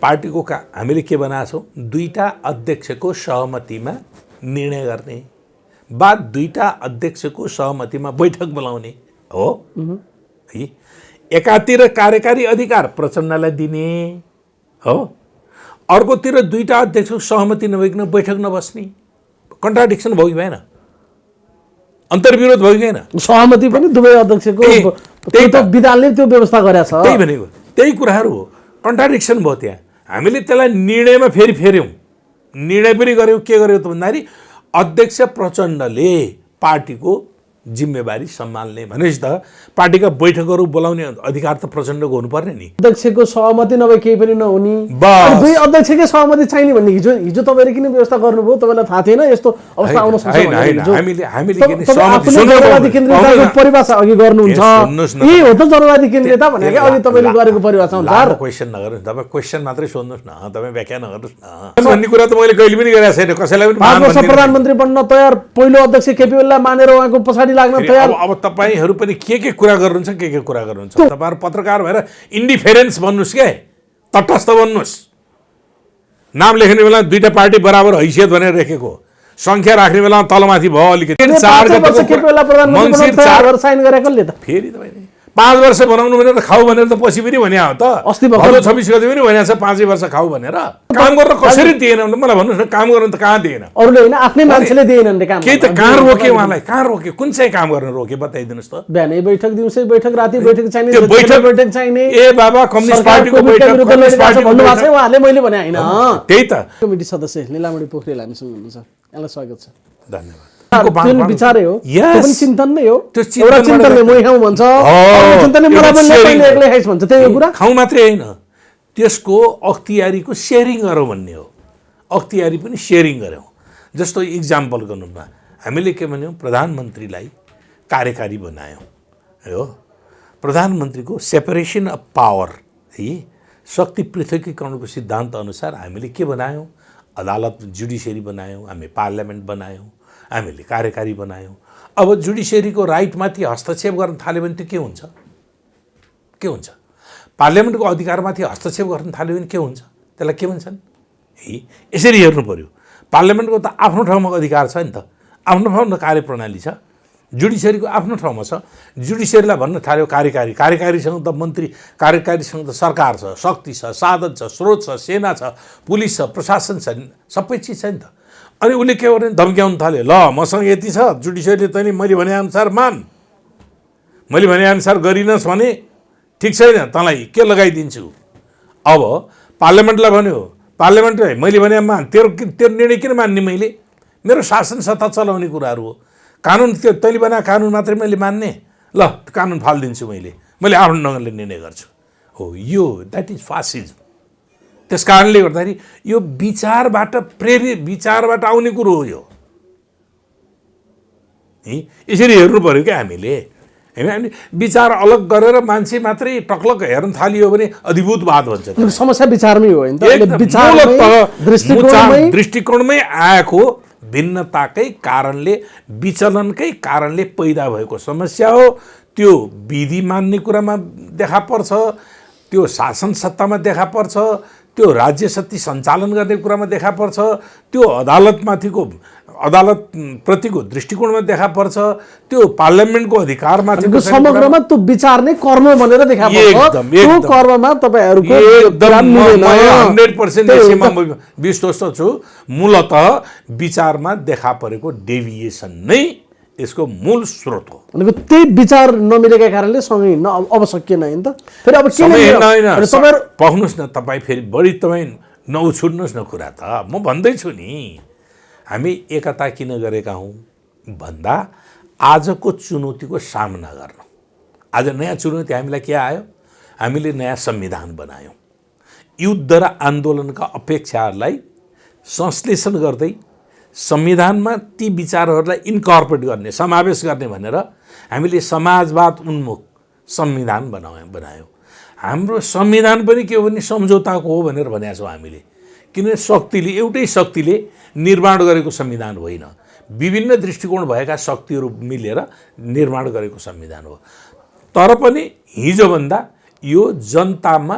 पार्टीको हामीले के बनाएको छौँ, दुईटा अध्यक्षको सहमतिमा निर्णय गर्ने, वा दुईटा अध्यक्षको सहमतिमा बैठक बोलाउने हो है। एकातिर कार्यकारी अधिकार प्रचण्डलाई दिने हो, अर्कोतिर दुईटा अध्यक्षको सहमति नभइकन बैठक नबस्ने। कन्ट्राडिक्सन भयो कि भएन? अन्तर्विरोध भयो कि भएन? सहमति पनि दुवै अध्यक्षको विधानले त्यो व्यवस्था गरेको छ। त्यही भनेको, त्यही कुराहरू हो। कन्ट्राडिक्सन भयो त्यहाँ। हामीले त्यसलाई निर्णयमा फेरि फेर्यौँ, निर्णय पनि गऱ्यौँ। के गर्यो त भन्दाखेरि अध्यक्ष प्रचण्डले पार्टीको जिम्मेवारी सम्हाल्ने भनेपछि त पार्टीका बैठकहरू बोलाउने अधिकार त प्रचण्डको हुनुपर्ने नि। अध्यक्षको सहमति नभए केही पनि नहुने, दुई अध्यक्षकै सहमति चाहिने भन्ने हिजो तपाईँले किन व्यवस्था गर्नुभयो? तपाईँलाई थाहा थिएन यस्तो अवस्था आउन सक्छ? परिभाषा अघि गर्नुहुन्छ, यही हो त जनवादी केन्द्रीयता भनेको अघि तपाईँले गरेको परिभाषा हुन्छ। क्वेसन नगर्नुहोस्, तपाईँ क्वेसन मात्रै सोध्नुहोस् न, तपाईँ व्याख्या नगर्नुहोस् न भन्ने कुरा त मैले कहिले पनि गरेको छैन, कसैलाई पनि। 5 वर्ष प्रधानमन्त्री बन्न तयार, पहिलो अध्यक्ष केपी ओलीलाई मानेर उहाँको पछाडि लाग्न तयार। अब तपाईहरू पनि के कुरा गर्नुहुन्छ, के कुरा गर्नुहुन्छ? तपाईहरु पत्रकार भएर इन्डिफेरेन्स बन्नुस् के, तटस्थ बन्नुस्। नाम लेख्ने बेला दुईटा पार्टी बराबर हैसियत भनेर लेखेको, संख्या राख्ने बेला तलमाथि भयो अलिकति। साइन गरेकोले त फेरि तपाईले 5 वर्ष बनाउनु भनेर त खाऊ भनेर त पछि पनि भने हो त। अस्ति भर्खर 26 गते पनि भनेको छ 5 वर्ष खाऊ भनेर। काम गर्न कसरी दिएन मलाई भन्नुस् न? काम गर्न त कहाँ दिएन? अरूले हैन, आफ्नै मान्छेले दिएनन् रे काम। के त कहाँ रोके उहाँलाई? कहाँ रोके? कुन चाहिँ काम गर्न रोके बताइदिनुस् त? बिहानै बैठक, दिउँसै बैठक, राति बैठक चाहिने, त्यो बैठक चाहिने। ए बाबा कम्युनिस्ट पार्टीको बैठक कम्युनिस्ट पार्टी भन्नु भएको छ उहाँले, मैले भने हैन। त्यही त। कमिटी सदस्य लीलामणि पोखरेल हामीसँग हुनुहुन्छ, यहाँलाई स्वागत छ। धन्यवाद। त्यो विचारै हो, त्यो पनि चिन्तन नै हो। त्यो एउटा चिन्तनले मै खाऊ भन्छ, अर्को चिन्तनले मलाई पनि पहिले एक्लै खाइस भन्छ। त्यही हो कुरा। खाऊ मात्रै हैन, त्यसको अख्तियारीको सेयरिङ गरौँ भन्ने हो। अख्तियारी पनि सेयरिङ गरौँ। जस्तो इक्जाम्पल गर्नु न, हामीले के भन्यौँ, प्रधानमन्त्रीलाई कार्यकारी बनायौँ हो। प्रधानमन्त्रीको सेपरेसन अफ पावर है, शक्ति पृथकीकरणको सिद्धान्त अनुसार हामीले के बनायौँ? अदालत जुडिसियरी बनायौँ, हामी पार्लियामेन्ट बनायौँ, हामीले कार्यकारी बनायौँ। अब जुडिसियरीको राइटमाथि हस्तक्षेप गर्न थाल्यो भने त्यो के हुन्छ? के हुन्छ? पार्लियामेन्टको अधिकारमाथि हस्तक्षेप गर्न थाल्यो भने के हुन्छ? त्यसलाई के भन्छन्? यसरी हेर्नु पर्यो। पार्लियामेन्टको त आफ्नो ठाउँमा अधिकार छ नि त, आफ्नो ठाउँमा कार्यप्रणाली छ। जुडिसियरीको आफ्नो ठाउँमा छ। जुडिसियरीलाई भन्न थाल्यो कार्यकारी, कार्यकारीसँग त मन्त्री, कार्यकारीसँग त सरकार छ, शक्ति छ, साधन छ, स्रोत छ, सेना छ, पुलिस छ, प्रशासन छ, सबै चिज छ नि त। अनि उसले के गर्ने? धम्क्याउनु थाल्यो, ल मसँग यति छ, जुडिसियरीले तैँले मैले भनेअनुसार मान, मैले भनेअनुसार गरिनस् भने ठिक छैन, तँलाई के लगाइदिन्छु। अब पार्लियामेन्टलाई भन्यो, पार्लियामेन्टले मैले भने मान, तेरो निर्णय किन मान्ने? मैले मेरो शासन सत्ता चलाउने कुराहरू हो। कानुन त्यो तैँले भने कानुन मात्रै मैले मान्ने, ल कानुन फालिदिन्छु, मैले आफ्नो ढङ्गले निर्णय गर्छु। हो, यो द्याट इज फासिज्म। त्यस कारणले गर्दाखेरि यो विचारबाट प्रेरित, विचारबाट आउने कुरो हो यो। यसरी हेर्नु पऱ्यो क्या हामीले। हामी विचार अलग गरेर मान्छे मात्रै टक्लक हेर्न थालियो भने अधिभूतवाद भन्छ। समस्या विचारमै हो नि त, दृष्टिकोणमै आएको भिन्नताकै कारणले, विचलनकै कारणले पैदा भएको समस्या हो। त्यो विधि मान्ने कुरामा देखा पर्छ, त्यो शासन सत्तामा देखा पर्छ, त्यो राज्य शक्ति सञ्चालन गर्ने कुरामा देखा पर्छ, त्यो अदालतप्रतिको दृष्टिकोणमा देखा पर्छ, त्यो पार्लियामेन्टको अधिकारमाथिको समग्रमा त्यो विचार नै कर्म भनेर देखा पर्छ। त्यो कर्ममा तपाईहरुको 100% यसैमा विश्वस्त छु। मूलतः विचारमा देखा परेको डेभिएसन नै यसको मूल स्रोत हो। भनेको त्यही विचार नमिलेका कारणले सँगै हिँड्न अब सकिएन नि त। फेरि अब के पाउनुस् न, तपाईँ फेरि बढी तपाईँ नउछुट्नुहोस् न कुरा त। म भन्दैछु नि, हामी एकता किन गरेका हौँ भन्दा आजको चुनौतीको सामना गर्न। आज नयाँ चुनौती हामीलाई के आयो? हामीले नयाँ संविधान बनायौँ। युद्ध र आन्दोलनका अपेक्षाहरूलाई संश्लेषण गर्दै संविधानमा ती विचारहरूलाई इन्कर्पोरेट गर्ने, समावेश गर्ने भनेर हामीले समाजवाद उन्मुख संविधान बनायौँ। हाम्रो संविधान पनि के हो भने सम्झौताको हो भनेर भनेका छौँ हामीले। किनभने शक्तिले, एउटै शक्तिले निर्माण गरेको संविधान होइन, विभिन्न दृष्टिकोण भएका शक्तिहरू मिलेर निर्माण गरेको संविधान हो। तर पनि हिजोभन्दा यो जनतामा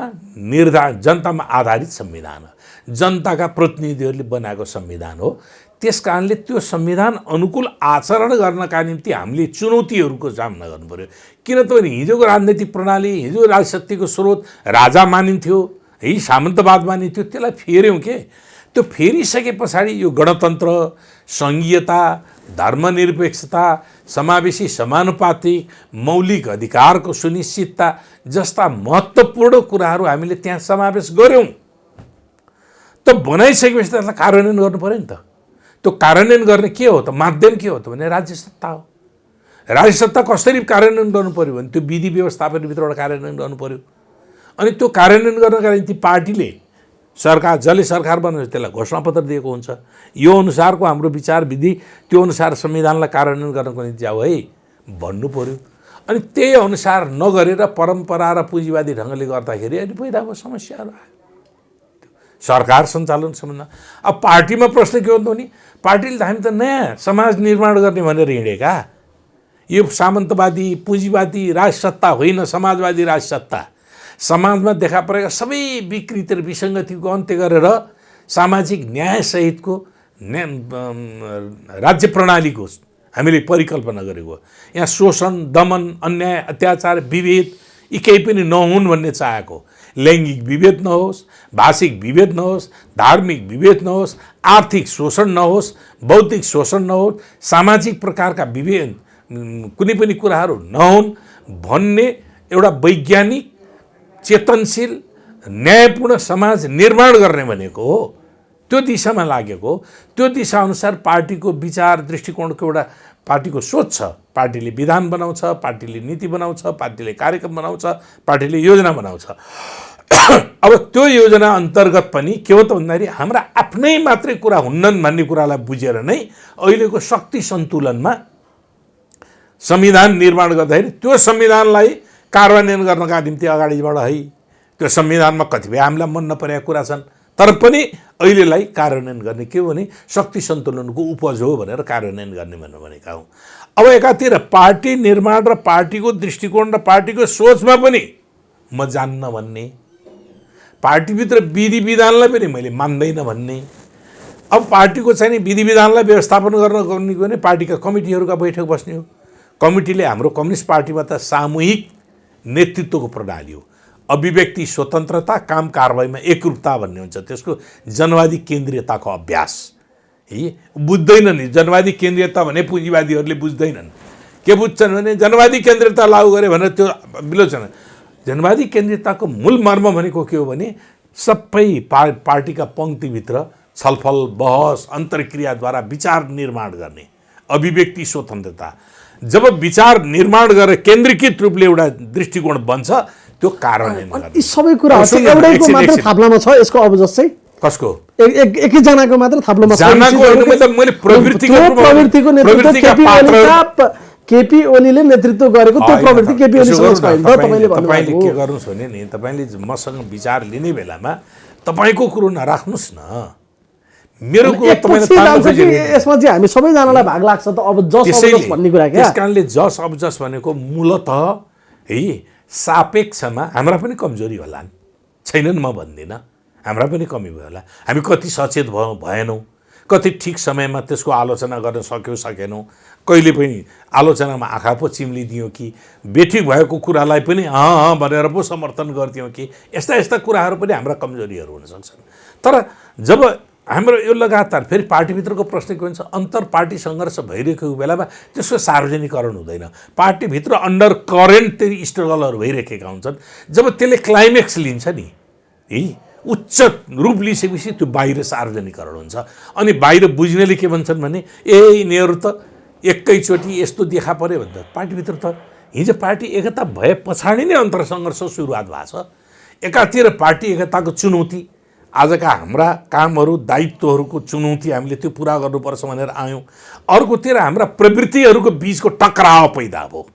आधारित संविधान हो, जनताका प्रतिनिधिहरूले बनाएको संविधान हो। त्यस कारणले त्यो संविधान अनुकूल आचरण गर्नका निम्ति हामीले चुनौतीहरूको सामना गर्नु पर्यो। किनभने हिजोको राजनैतिक प्रणाली, हिजो राजशक्तिको स्रोत राजा मानिन्थ्यो, है सामन्तवाद मानिन्थ्यो, त्यसलाई फेर्यौँ के। त्यो फेरिसके पछाडि यो गणतन्त्र, सङ्घीयता, धर्मनिरपेक्षता, समावेशी समानुपातिक, मौलिक अधिकारको सुनिश्चितता जस्ता महत्त्वपूर्ण कुराहरू हामीले त्यहाँ समावेश गऱ्यौँ। त बनाइसकेपछि त्यसलाई कार्यान्वयन गर्नु पऱ्यो नि त। त्यो कार्यान्वयन गर्ने के हो त, माध्यम के हो त भने राज्य सत्ता हो। राज्य सत्ता कसरी कार्यान्वयन गर्नु पऱ्यो भने त्यो विधि व्यवस्थापनभित्रबाट कार्यान्वयन गर्नु पऱ्यो। अनि त्यो कार्यान्वयन गर्नका निम्ति पार्टीले सरकार, जसले सरकार बनाउँछ त्यसलाई घोषणापत्र दिएको हुन्छ। यो अनुसारको हाम्रो विचार विधि, त्यो अनुसार संविधानलाई कार्यान्वयन गर्नको निम्ति जाऊ है भन्नु पऱ्यो। अनि त्यही अनुसार नगरेर परम्परा र पुँजीवादी ढङ्गले गर्दाखेरि अहिले भइरहेको समस्याहरू आयो। सरकार सञ्चालन सम्बन्ध अब पार्टीमा प्रश्न के हो भने पार्टीले त हामी त नयाँ समाज निर्माण गर्ने भनेर हिँडेका, यो सामन्तवादी पुँजीवादी राजसत्ता होइन, समाजवादी राजसत्ता। समाजमा देखा परेका सबै विकृति र विसङ्गतिको अन्त्य गरेर सामाजिक न्यायसहितको राज्य प्रणालीको हामीले परिकल्पना गरेको। यहाँ शोषण, दमन, अन्याय, अत्याचार, विभेद यी केही पनि नहुन् भन्ने चाहेको। लैङ्गिक विभेद नहोस्, भाषिक विभेद नहोस्, धार्मिक विभेद नहोस्, आर्थिक शोषण नहोस्, बौद्धिक शोषण नहोस्, सामाजिक प्रकारका विभेद कुनै पनि कुराहरू नहुन् भन्ने एउटा वैज्ञानिक, चेतनशील, न्यायपूर्ण समाज निर्माण गर्ने भनेको हो। त्यो दिशामा लागेको हो। त्यो दिशाअनुसार पार्टीको विचार दृष्टिकोणको एउटा पार्टीको सोच छ। पार्टीले विधान बनाउँछ, पार्टीले नीति बनाउँछ, पार्टीले कार्यक्रम बनाउँछ, पार्टीले योजना बनाउँछ। अब त्यो योजना अन्तर्गत पनि के हो त भन्दाखेरि हाम्रा आफ्नै मात्रै कुरा हुन्नन् भन्ने कुरालाई बुझेर नै अहिलेको शक्ति सन्तुलनमा संविधान निर्माण गर्दाखेरि त्यो संविधानलाई कार्यान्वयन गर्नका निम्ति अगाडि बढ है। त्यो संविधानमा कतिपय हामीलाई मन नपरेका कुरा छन्, तर पनि अहिलेलाई कार्यान्वयन गर्ने के हो भने शक्ति सन्तुलनको उपज हो भनेर कार्यान्वयन गर्ने भनेका हौँ। अब एकातिर पार्टी निर्माण र पार्टीको दृष्टिकोण र पार्टीको सोचमा पनि म जान्न भन्ने, पार्टीभित्र विधि विधानलाई पनि मैले मान्दैन भन्ने। अब पार्टीको चाहिँ नि विधि विधानलाई व्यवस्थापन गर्न भने पार्टीका कमिटीहरूका बैठक बस्ने हो। कमिटीले हाम्रो कम्युनिस्ट पार्टीमा त सामूहिक नेतृत्वको प्रणाली हो। अभिव्यक्ति स्वतन्त्रता, काम कारबाहीमा एकरूपता भन्ने हुन्छ। त्यसको जनवादी केन्द्रीयताको अभ्यास है बुझ्दैनन्। जनवादी केन्द्रीयता भने पुँजीवादीहरूले बुझ्दैनन्। के बुझ्छन् भने जनवादी केन्द्रीयता लागू गरे भनेर त्यो विलोचना। जनवादी केन्द्रीयताको मूल मर्म भनेको के हो भने सबै पार्टीका पङ्क्तिभित्र छलफल, बहस, अन्तर्क्रियाद्वारा विचार निर्माण गर्ने अभिव्यक्ति स्वतन्त्रता। जब विचार निर्माण गरेर केन्द्रीकृत रूपले एउटा दृष्टिकोण बन्छ त्यो कार्यान्वयन गर्ने। यी सबै कुराहरू चाहिँ एउटैको मात्र थाप्लामा छ। यसको अवजस चाहिँ कसको? एकैजनाको मात्र थाप्लामा छ। मैले प्रवृत्तिको नेतृत्व केपी ओलीले नेतृत्व गरेको त्यो प्रवृत्ति केपी ओलीसँग छैन। तपाईँले के गर्नुहोस् भने नि, तपाईँले मसँग विचार लिने बेलामा तपाईँको कुरो नराख्नुहोस् न, मेरो कुरो तपाईँले। यसमा चाहिँ हामी सबैजनालाई भाग लाग्छ त। अब जस अबजस भन्ने कुरा क्या। त्यस कारणले जस अबजस भनेको मूलतः है सापेक्षमा हाम्रा पनि कमजोरी होलान्, छैनन् म भन्दिनँ, हाम्रा पनि कमी भयो होला। हामी कति सचेत भएनौँ, कति ठिक समयमा त्यसको आलोचना गर्न सक्यौँ सकेनौँ, कहिले पनि आलोचनामा आँखा पो चिम्लिदियौँ कि बेठिक भएको कुरालाई पनि भनेर पो समर्थन गर्थ्यौँ कि यस्ता यस्ता कुराहरू पनि हाम्रा कमजोरीहरू हुन सक्छन्। तर जब हाम्रो यो लगातार फेरि पार्टीभित्रको प्रश्न के भन्छ, अन्तर पार्टी सङ्घर्ष भइरहेको बेलामा त्यसको सार्वजनिकरण हुँदैन। पार्टीभित्र अन्डर करेन्ट त्यो स्ट्रगलहरू भइरहेका हुन्छन्। जब त्यसले क्लाइमेक्स लिन्छ नि है, उच्च रूप लिइसकेपछि त्यो बाहिर सार्वजनिकरण हुन्छ। अनि बाहिर बुझ्नेले के भन्छन् भने यिनीहरू त एकैचोटि यस्तो देखा पऱ्यो भन्छ। पार्टीभित्र त हिजो पार्टी एकता भए पछाडि नै अन्तर सङ्घर्ष सुरुवात भएको छ। एकातिर पार्टी एकताको चुनौती, आजका हाम्रा कामहरू दायित्वहरूको चुनौती हामीले त्यो पुरा गर्नुपर्छ भनेर आयौँ। अर्कोतिर हाम्रा प्रवृत्तिहरूको बिचको टकराव पैदा भयो।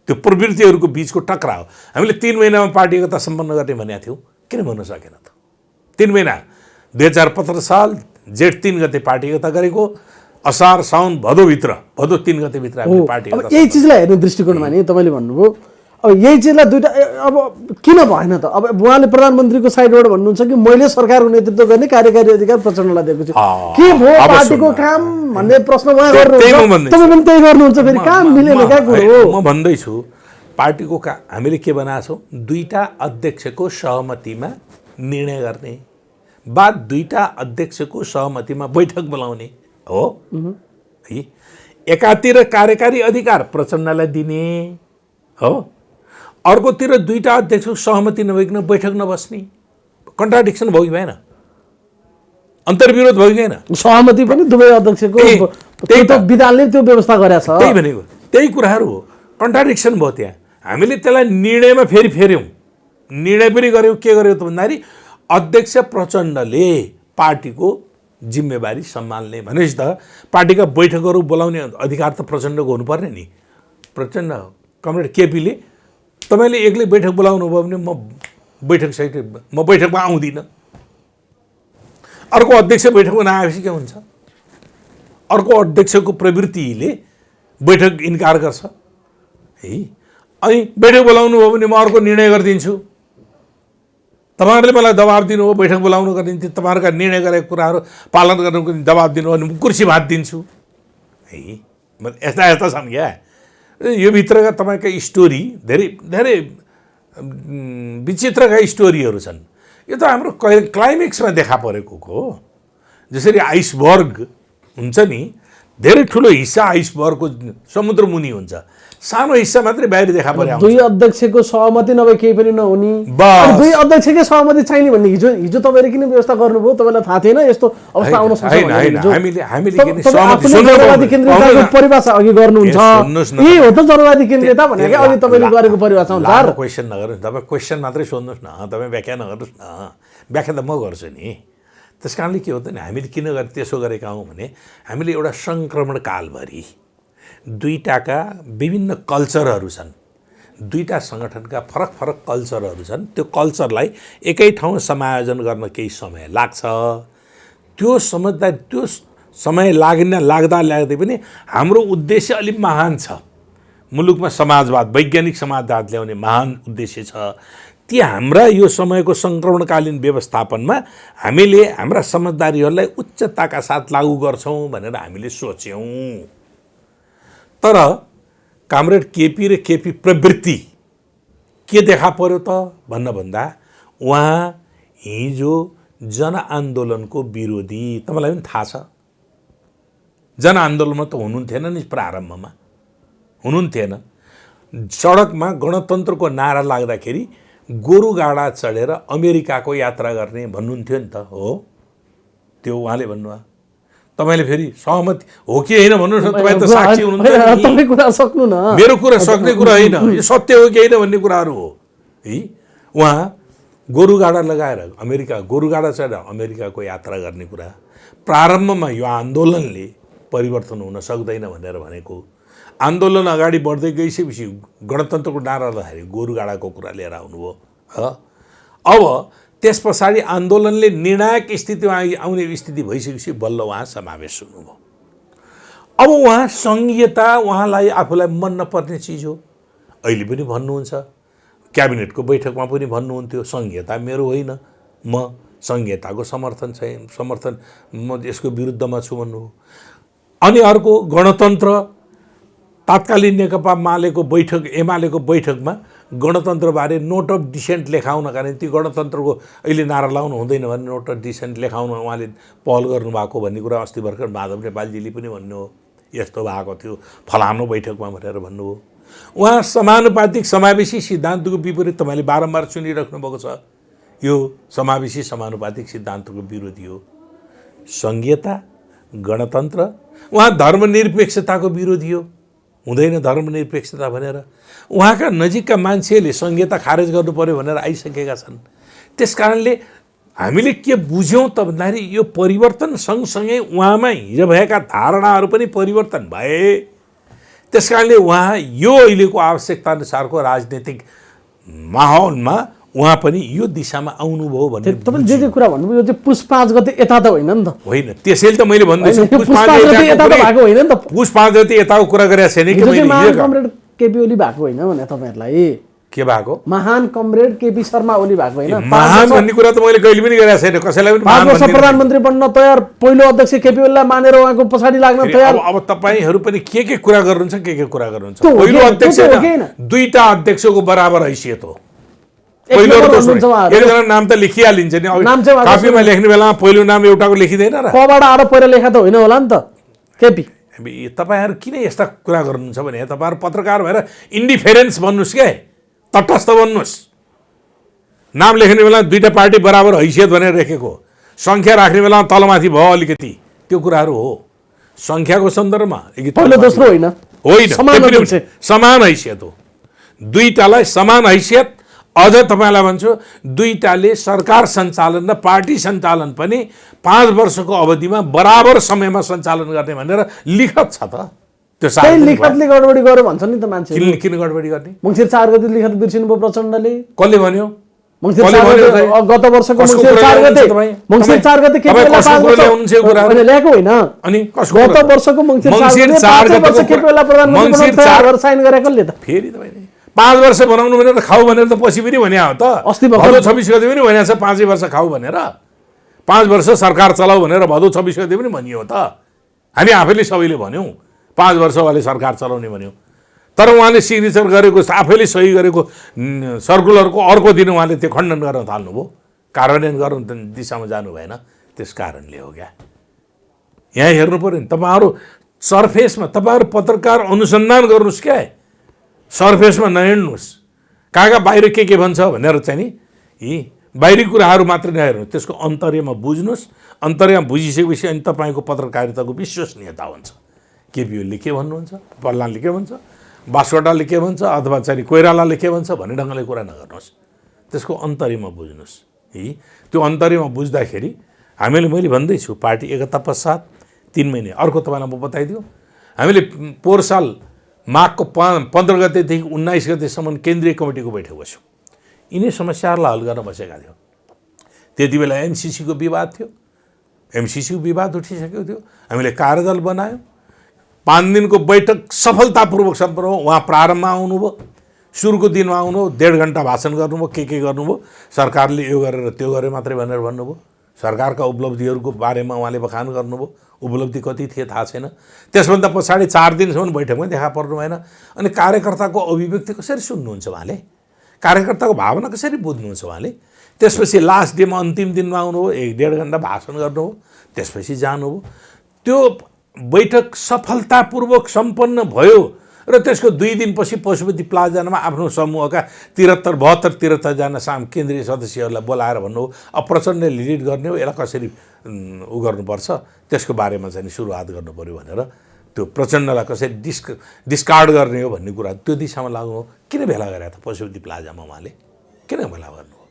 त्यो प्रवृत्तिहरूको बिचको टकराव हामीले 3 महिनामा पार्टी एकता सम्पन्न गर्ने भनेका थियौँ, किन भन्न सकेन त? 3 महिना 2015 साल जेठ 3 गते पार्टी एकता गरेको, असार साउन भदौ 3 गतेभित्र हामीले पार्टी एकता। यही चिजलाई हेर्ने दृष्टिकोणमा नि तपाईँले भन्नुभयो अब यही चिजलाई दुईटा अब किन भएन त? अब उहाँले प्रधानमन्त्रीको साइडबाट भन्नुहुन्छ कि मैले सरकारको नेतृत्व गर्ने कार्यकारी अधिकार प्रचण्डलाई दिएको छु। के भयो पार्टीको काम भन्ने प्रश्न उहाँ गर्नुहुन्छ, तपाईँ पनि त्यही गर्नुहुन्छ, फेरि काम मिलेन क्या कुरो हो। म भन्दैछु पार्टीको हामीले के बनाएको छौँ, दुईटा अध्यक्षको सहमतिमा निर्णय गर्ने वा दुईटा अध्यक्षको सहमतिमा बैठक बोलाउने हो है। एकातिर कार्यकारी अधिकार प्रचण्डलाई दिने हो, अर्कोतिर दुईटा अध्यक्षको सहमति नभइकन बैठक नबस्ने। कन्ट्राडिक्सन भयो कि भएन? अन्तर्विरोध भयो कि भएन? सहमति पनि दुवै अध्यक्षको विधानले त्यो व्यवस्था गरेको छ। त्यही भनेको, त्यही कुराहरू हो। कन्ट्राडिक्सन भयो त्यहाँ। हामीले त्यसलाई निर्णयमा फेरि फेर्यौँ, निर्णय पनि गऱ्यौँ। के गर्यो त भन्दाखेरि अध्यक्ष प्रचण्डले पार्टीको जिम्मेवारी सम्हाल्ने भनेपछि त पार्टीका बैठकहरू बोलाउने अधिकार त प्रचण्डको हुनुपर्ने नि। प्रचण्ड कमरेड केपीले तपाईँले एक्लै बैठक बोलाउनु भयो भने म बैठकमा आउँदिनँ। अर्को अध्यक्ष बैठकमा नआएपछि के हुन्छ? अर्को अध्यक्षको प्रवृत्तिले बैठक इन्कार गर्छ है। अनि बैठक बोलाउनु भयो भने म अर्को निर्णय गरिदिन्छु। तपाईँहरूले मलाई दबाब दिनुभयो बैठक बोलाउनुको निम्ति, तपाईँहरूका निर्णय गरेका कुराहरू पालन गर्नुको निम्ति दबाब दिनुभयो भने म कुर्सी भात दिन्छु है। यस्ता यस्ता छन् क्या यो भित्रका तपाईँका स्टोरी। धेरै धेरै विचित्रका स्टोरीहरू छन्। यो त हाम्रो क्लाइमेक्समा देखा परेको हो। जसरी आइसबर्ग हुन्छ नि, धेरै ठुलो हिस्सा आइसबर्गको समुद्र मुनि हुन्छ, सानो हिस्सा मात्रै बाहिर देखा परे। दुई अध्यक्षको सहमति नभए केही पनि नहुने, दुई अध्यक्षकै सहमति चाहिने भन्ने हिजो तपाईँले किन व्यवस्था गर्नुभयो? तपाईँलाई थाहा थिएन यस्तो अवस्था आउन सक्छ? परिभाषा अघि गर्नुहुन्छ, यही हो त जनवादी केन्द्रीयता भनेको अघि तपाईँले गरेको परिभाषा अनुसार। क्वेसन नगर्नुहोस्, तपाईँ क्वेसन मात्रै सोध्नुहोस् न, तपाईँ व्याख्या नगर्नुहोस् न। व्याख्या त म गर्छु नि। त्यस कारणले के हो त नि, हामीले किन त्यसो गरेका हौँ भने हामीले एउटा सङ्क्रमण कालभरि दुईटाका विभिन्न कल्चरहरू छन्, दुईटा सङ्गठनका फरक फरक कल्चरहरू छन्। त्यो कल्चरलाई एकै ठाउँ समायोजन गर्न केही समय लाग्छ। त्यो समझदारी, त्यो समय लाग्दै पनि हाम्रो उद्देश्य अलिक महान छ। मुलुकमा समाजवाद, वैज्ञानिक समाजवाद ल्याउने महान उद्देश्य छ। ती हाम्रा यो समयको सङ्क्रमणकालीन व्यवस्थापनमा हामीले हाम्रा समझदारीहरूलाई उच्चताका साथ लागू गर्छौँ भनेर हामीले सोच्यौँ। तर कामरेड केपी र केपी प्रवृत्ति के देखा पर्यो त भन्दा उहाँ हिजो जनआन्दोलनको विरोधी, तपाईँलाई पनि थाहा छ। जनआन्दोलनमा त हुनुहुन्थेन नि, प्रारम्भमा हुनुहुन्थेन। सडकमा गणतन्त्रको नारा लाग्दाखेरि गोरुगाडा चढेर अमेरिकाको यात्रा गर्ने भन्नुहुन्थ्यो नि त, हो त्यो उहाँले भन्नुभयो। तपाईँले फेरि सहमति हो कि होइन भन्नुहोस् न, तपाईँ त साक्षी हुनुहुन्छ। मेरो कुरा सक्ने कुरा होइन, यो सत्य हो कि होइन भन्ने कुराहरू हो है। उहाँ गोरुगाडा लगाएर गोरुगाडा चढेर अमेरिकाको यात्रा गर्ने कुरा, प्रारम्भमा यो आन्दोलनले परिवर्तन हुन सक्दैन भनेर भनेको, आन्दोलन अगाडि बढ्दै गइसकेपछि गणतन्त्रको नारा लाउँदाखेरि गोरुगाडाको कुरा लिएर आउनुभयो। अब त्यस पछाडि आन्दोलनले निर्णायक स्थितिमा आउने स्थिति भइसकेपछि बल्ल उहाँ समावेश हुनुभयो। अब उहाँ सङ्घीयता उहाँलाई आफूलाई मन नपर्ने चिज हो। अहिले पनि भन्नुहुन्छ, क्याबिनेटको बैठकमा पनि भन्नुहुन्थ्यो सङ्घीयता मेरो होइन, म सङ्घीयताको समर्थन म यसको विरुद्धमा छु भन्नुभयो। अनि अर्को गणतन्त्र, तात्कालीन नेकपा एमालेको बैठकमा गणतन्त्रबारे नोट अफ डिसेन्ट लेखाउनका निम्ति गणतन्त्रको अहिले नारा लाउनु हुँदैन भने नोट अफ डिसेन्ट लेखाउन उहाँले पहल गर्नुभएको भन्ने कुरा अस्ति भर्खर माधव नेपालजीले पनि भन्नु हो, यस्तो भएको थियो फलानु बैठकमा भनेर भन्नुभयो। उहाँ समानुपातिक समावेशी सिद्धान्तको विपरीत तपाईँले बारम्बार सुनिराख्नु भएको छ, यो समावेशी समानुपातिक सिद्धान्तको विरोधी हो। सङ्घीयता, गणतन्त्र, उहाँ धर्मनिरपेक्षताको विरोधी हो, हुँदैन धर्मनिरपेक्षता भनेर। उहाँका नजिकका मान्छेले सङ्घीयता खारेज गर्नु पर्यो भनेर आइसकेका छन्। त्यस कारणले हामीले के बुझ्यौँ त भन्दाखेरि यो परिवर्तन सँगसँगै उहाँमा हिजो भएका धारणाहरू पनि परिवर्तन भए। त्यस कारणले उहाँ यो अहिलेको आवश्यकताअनुसारको राजनीतिक माहौलमा उहाँ पनि यो दिशामा आउनुभयो भन्ने। तपाईले जे कुरा भन्नुभयो यो चाहिँ पुस 5 गते यता त होइन नि त? होइन, त्यसैले त मैले भन्दैछु पुस 5 गते यता त भएको होइन नि त? पुस 5 गते यताको कुरा गरेको छैन कि मैले। कमरेड केपी ओली भएको होइन भने तपाईहरुलाई के भएको महान कमरेड केपी शर्मा ओली भएको होइन। महान भन्ने कुरा त मैले कहिले पनि गरेको छैन, कसैलाई पनि 5 वर्ष प्रधानमन्त्री बन्न तयार, पहिलो अध्यक्ष केपी ओलीलाई मानेर उहाँको पछाडि लाग्न तयार। अब तपाईहरू पनि के कुरा गर्नुहुन्छ, के कुरा गर्नुहुन्छ। पहिलो अध्यक्ष दुईटा अध्यक्षको बराबर हैसियत हो। पहिलो र दोस्रो एकजना नाम त लेखिहालिन्छ नि, कापीमा लेख्ने बेलामा पहिलो नाम एउटाको लेखिँदैन र कबाट आएर पहिला लेखा त होइन होला नि त केपी। तपाईहरू किन यस्ता कुरा गर्नुहुन्छ भने तपाईहरू पत्रकार भएर इन्डिफेरेन्स भन्नुहोस् के, तटस्थ भन्नुहोस्। नाम लेख्ने बेला दुईटा पार्टी बराबर हैसियत भनेर लेखेको, सङ्ख्या राख्ने बेलामा तलमाथि भयो अलिकति, त्यो कुराहरू हो। सङ्ख्याको सन्दर्भमा पहिलो दोस्रो होइन, समान हैसियत हो। दुईटालाई समान हैसियत। अझ तपाईँलाई भन्छु, दुईटाले सरकार सञ्चालन र पार्टी सञ्चालन पनि 5 वर्षको अवधिमा बराबर समयमा सञ्चालन गर्ने भनेर लिखत छ त। त्यो लिखतले गडबडी गर्यो भन्छ नि त मान्छे। किन गडबडी गर्ने? मङ्सिर 4 गते लिखत बिर्सिनु भयो प्रचण्डले। कसले भन्यो? गत वर्षको मङ्सिर 4 गते ल्याएको होइन। अनि गत वर्षको मङ्सिर 4 गते केपी ओली प्रधानमन्त्री बन्न साइन गरेको ले त। फेरि तपाईले 5 वर्ष बनाउनु भनेर खाऊ भनेर त पछि पनि भन्या हो त। अस्ति भदौ 26 गते पनि भन्या छ 5 वर्ष खाऊ भनेर, 5 वर्ष सरकार चलाऊ भनेर भदौ 26 गते पनि भनियो त। हामी आफैले सबैले भन्यौँ 5 वर्ष उहाँले सरकार चलाउने भन्यो। तर उहाँले सिग्नेचर गरेको, आफैले सही गरेको सर्कुलरको अर्को दिन उहाँले त्यो खण्डन गर्न थाल्नुभयो, कार्यान्वयन गर्न दिशामा जानु भएन। त्यस कारणले हो क्या। यहाँ हेर्नु पऱ्यो नि, तपाईँहरू सर्फेसमा, तपाईँहरू पत्रकार अनुसन्धान गर्नुहोस् क्या, सर्फेसमा नहिँड्नुहोस्। कहाँ बाहिर के भन्छ भनेर चाहिँ नि यी बाहिरी कुराहरू मात्र नहेर्नु, त्यसको अन्तर्यमा बुझ्नुहोस्। अन्तर्यमा बुझिसकेपछि अनि तपाईँको पत्रकारिताको विश्वसनीयता हुन्छ। केपी ओलीले के भन्नुहुन्छ, प्रहलादले के भन्छ, बासकोटाले के भन्छ, अथवा चाहिँ कोइरालाले के भन्छ भन्ने ढङ्गले कुरा नगर्नुहोस्। त्यसको अन्तर्यमा बुझ्नुहोस्। त्यो अन्तर्यमा बुझ्दाखेरि मैले भन्दैछु पार्टी एकता पश्चात 3 महिने। अर्को तपाईँलाई म बताइदिउँ, हामीले पोहोर साल माघको 15 गतेदेखि 19 गतेसम्म केन्द्रीय कमिटीको बैठक बस्यौँ। यिनै समस्याहरूलाई हल गर्न बसेका थियौँ। त्यति बेला एमसिसीको विवाद थियो, एमसिसीको विवाद उठिसकेको थियो। हामीले कार्यदल बनायौँ। 5 दिनको बैठक सफलतापूर्वक सम्पन्न हो। उहाँ प्रारम्भमा आउनुभयो, सुरुको दिनमा आउनुभयो, 1.5 घन्टा भाषण गर्नुभयो, के गर्नुभयो, सरकारले यो गरेर त्यो गरे मात्रै भनेर भन्नुभयो। सरकारका उपलब्धिहरूको बारेमा उहाँले बखान गर्नुभयो। उपलब्धि कति थिए थाहा छैन। त्यसभन्दा पछाडि 4 दिनसम्म बैठकमै देखा पर्नु भएन। अनि कार्यकर्ताको अभिव्यक्ति कसरी सुन्नुहुन्छ उहाँले, कार्यकर्ताको भावना कसरी बुझ्नुहुन्छ उहाँले। त्यसपछि लास्ट डेमा अन्तिम दिनमा आउनुभयो, 1.5 घन्टा भाषण गर्नुभयो, त्यसपछि जानुभयो। त्यो बैठक सफलतापूर्वक सम्पन्न भयो र त्यसको 2 दिनपछि पशुपति प्लाजामा आफ्नो समूहका 72 जना केन्द्रीय सदस्यहरूलाई बोलाएर भन्नुभयो अब प्रचण्डले लिड गर्ने हो, यसलाई कसरी उ गर्नुपर्छ त्यसको बारेमा चाहिँ सुरुवात गर्नु पर्यो भनेर त्यो प्रचण्डलाई कसरी डिस्कार्ड गर्ने हो भन्ने कुरा त्यो दिशामा लाग्नु हो। किन भेला गरे त पशुपति प्लाजामा उहाँले? किन भेला गर्नुभयो?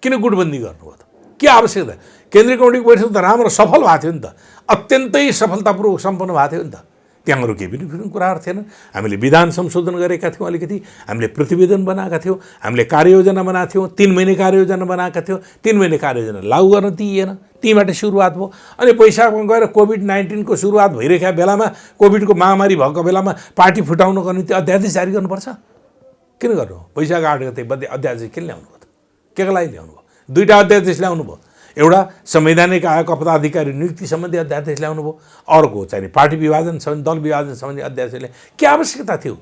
किन गुटबन्दी गर्नुभयो त? के आवश्यकता? केन्द्रीय कमिटीको बैठक त राम्रो सफल भएको थियो नि त, अत्यन्तै सफलतापूर्वक सम्पन्न भएको थियो नि त। त्यहाँ अरू केही पनि कुराहरू थिएन। हामीले विधान संशोधन गरेका थियौँ, अलिकति हामीले प्रतिवेदन बनाएका थियौँ, हामीले कार्ययोजना बनाएको थियौँ, 3 महिने कार्ययोजना बनाएका थियौँ। 3 महिने कार्ययोजना लागू गर्न दिइएन, त्यहीँबाट सुरुवात भयो। अनि वैशाखमा गएर कोभिड-19 को सुरुवात भइरहेका बेलामा, कोभिडको महामारी भएको बेलामा पार्टी फुटाउनको निम्ति अध्यादेश जारी गर्नुपर्छ। किन गर्नु? वैशाख 8 गते अध्यादेश किन ल्याउनु भयो त? केको लागि ल्याउनु भयो? 2टा अध्यादेश ल्याउनु भयो। एउटा संवैधानिक आयोगका पदाधिकारी नियुक्ति सम्बन्धी अध्यादेश ल्याउनु भयो, अर्को चाहिँ पार्टी विभाजन सम्बन्धी, दल विभाजन सम्बन्धी अध्यादेशले। के आवश्यकता थियो?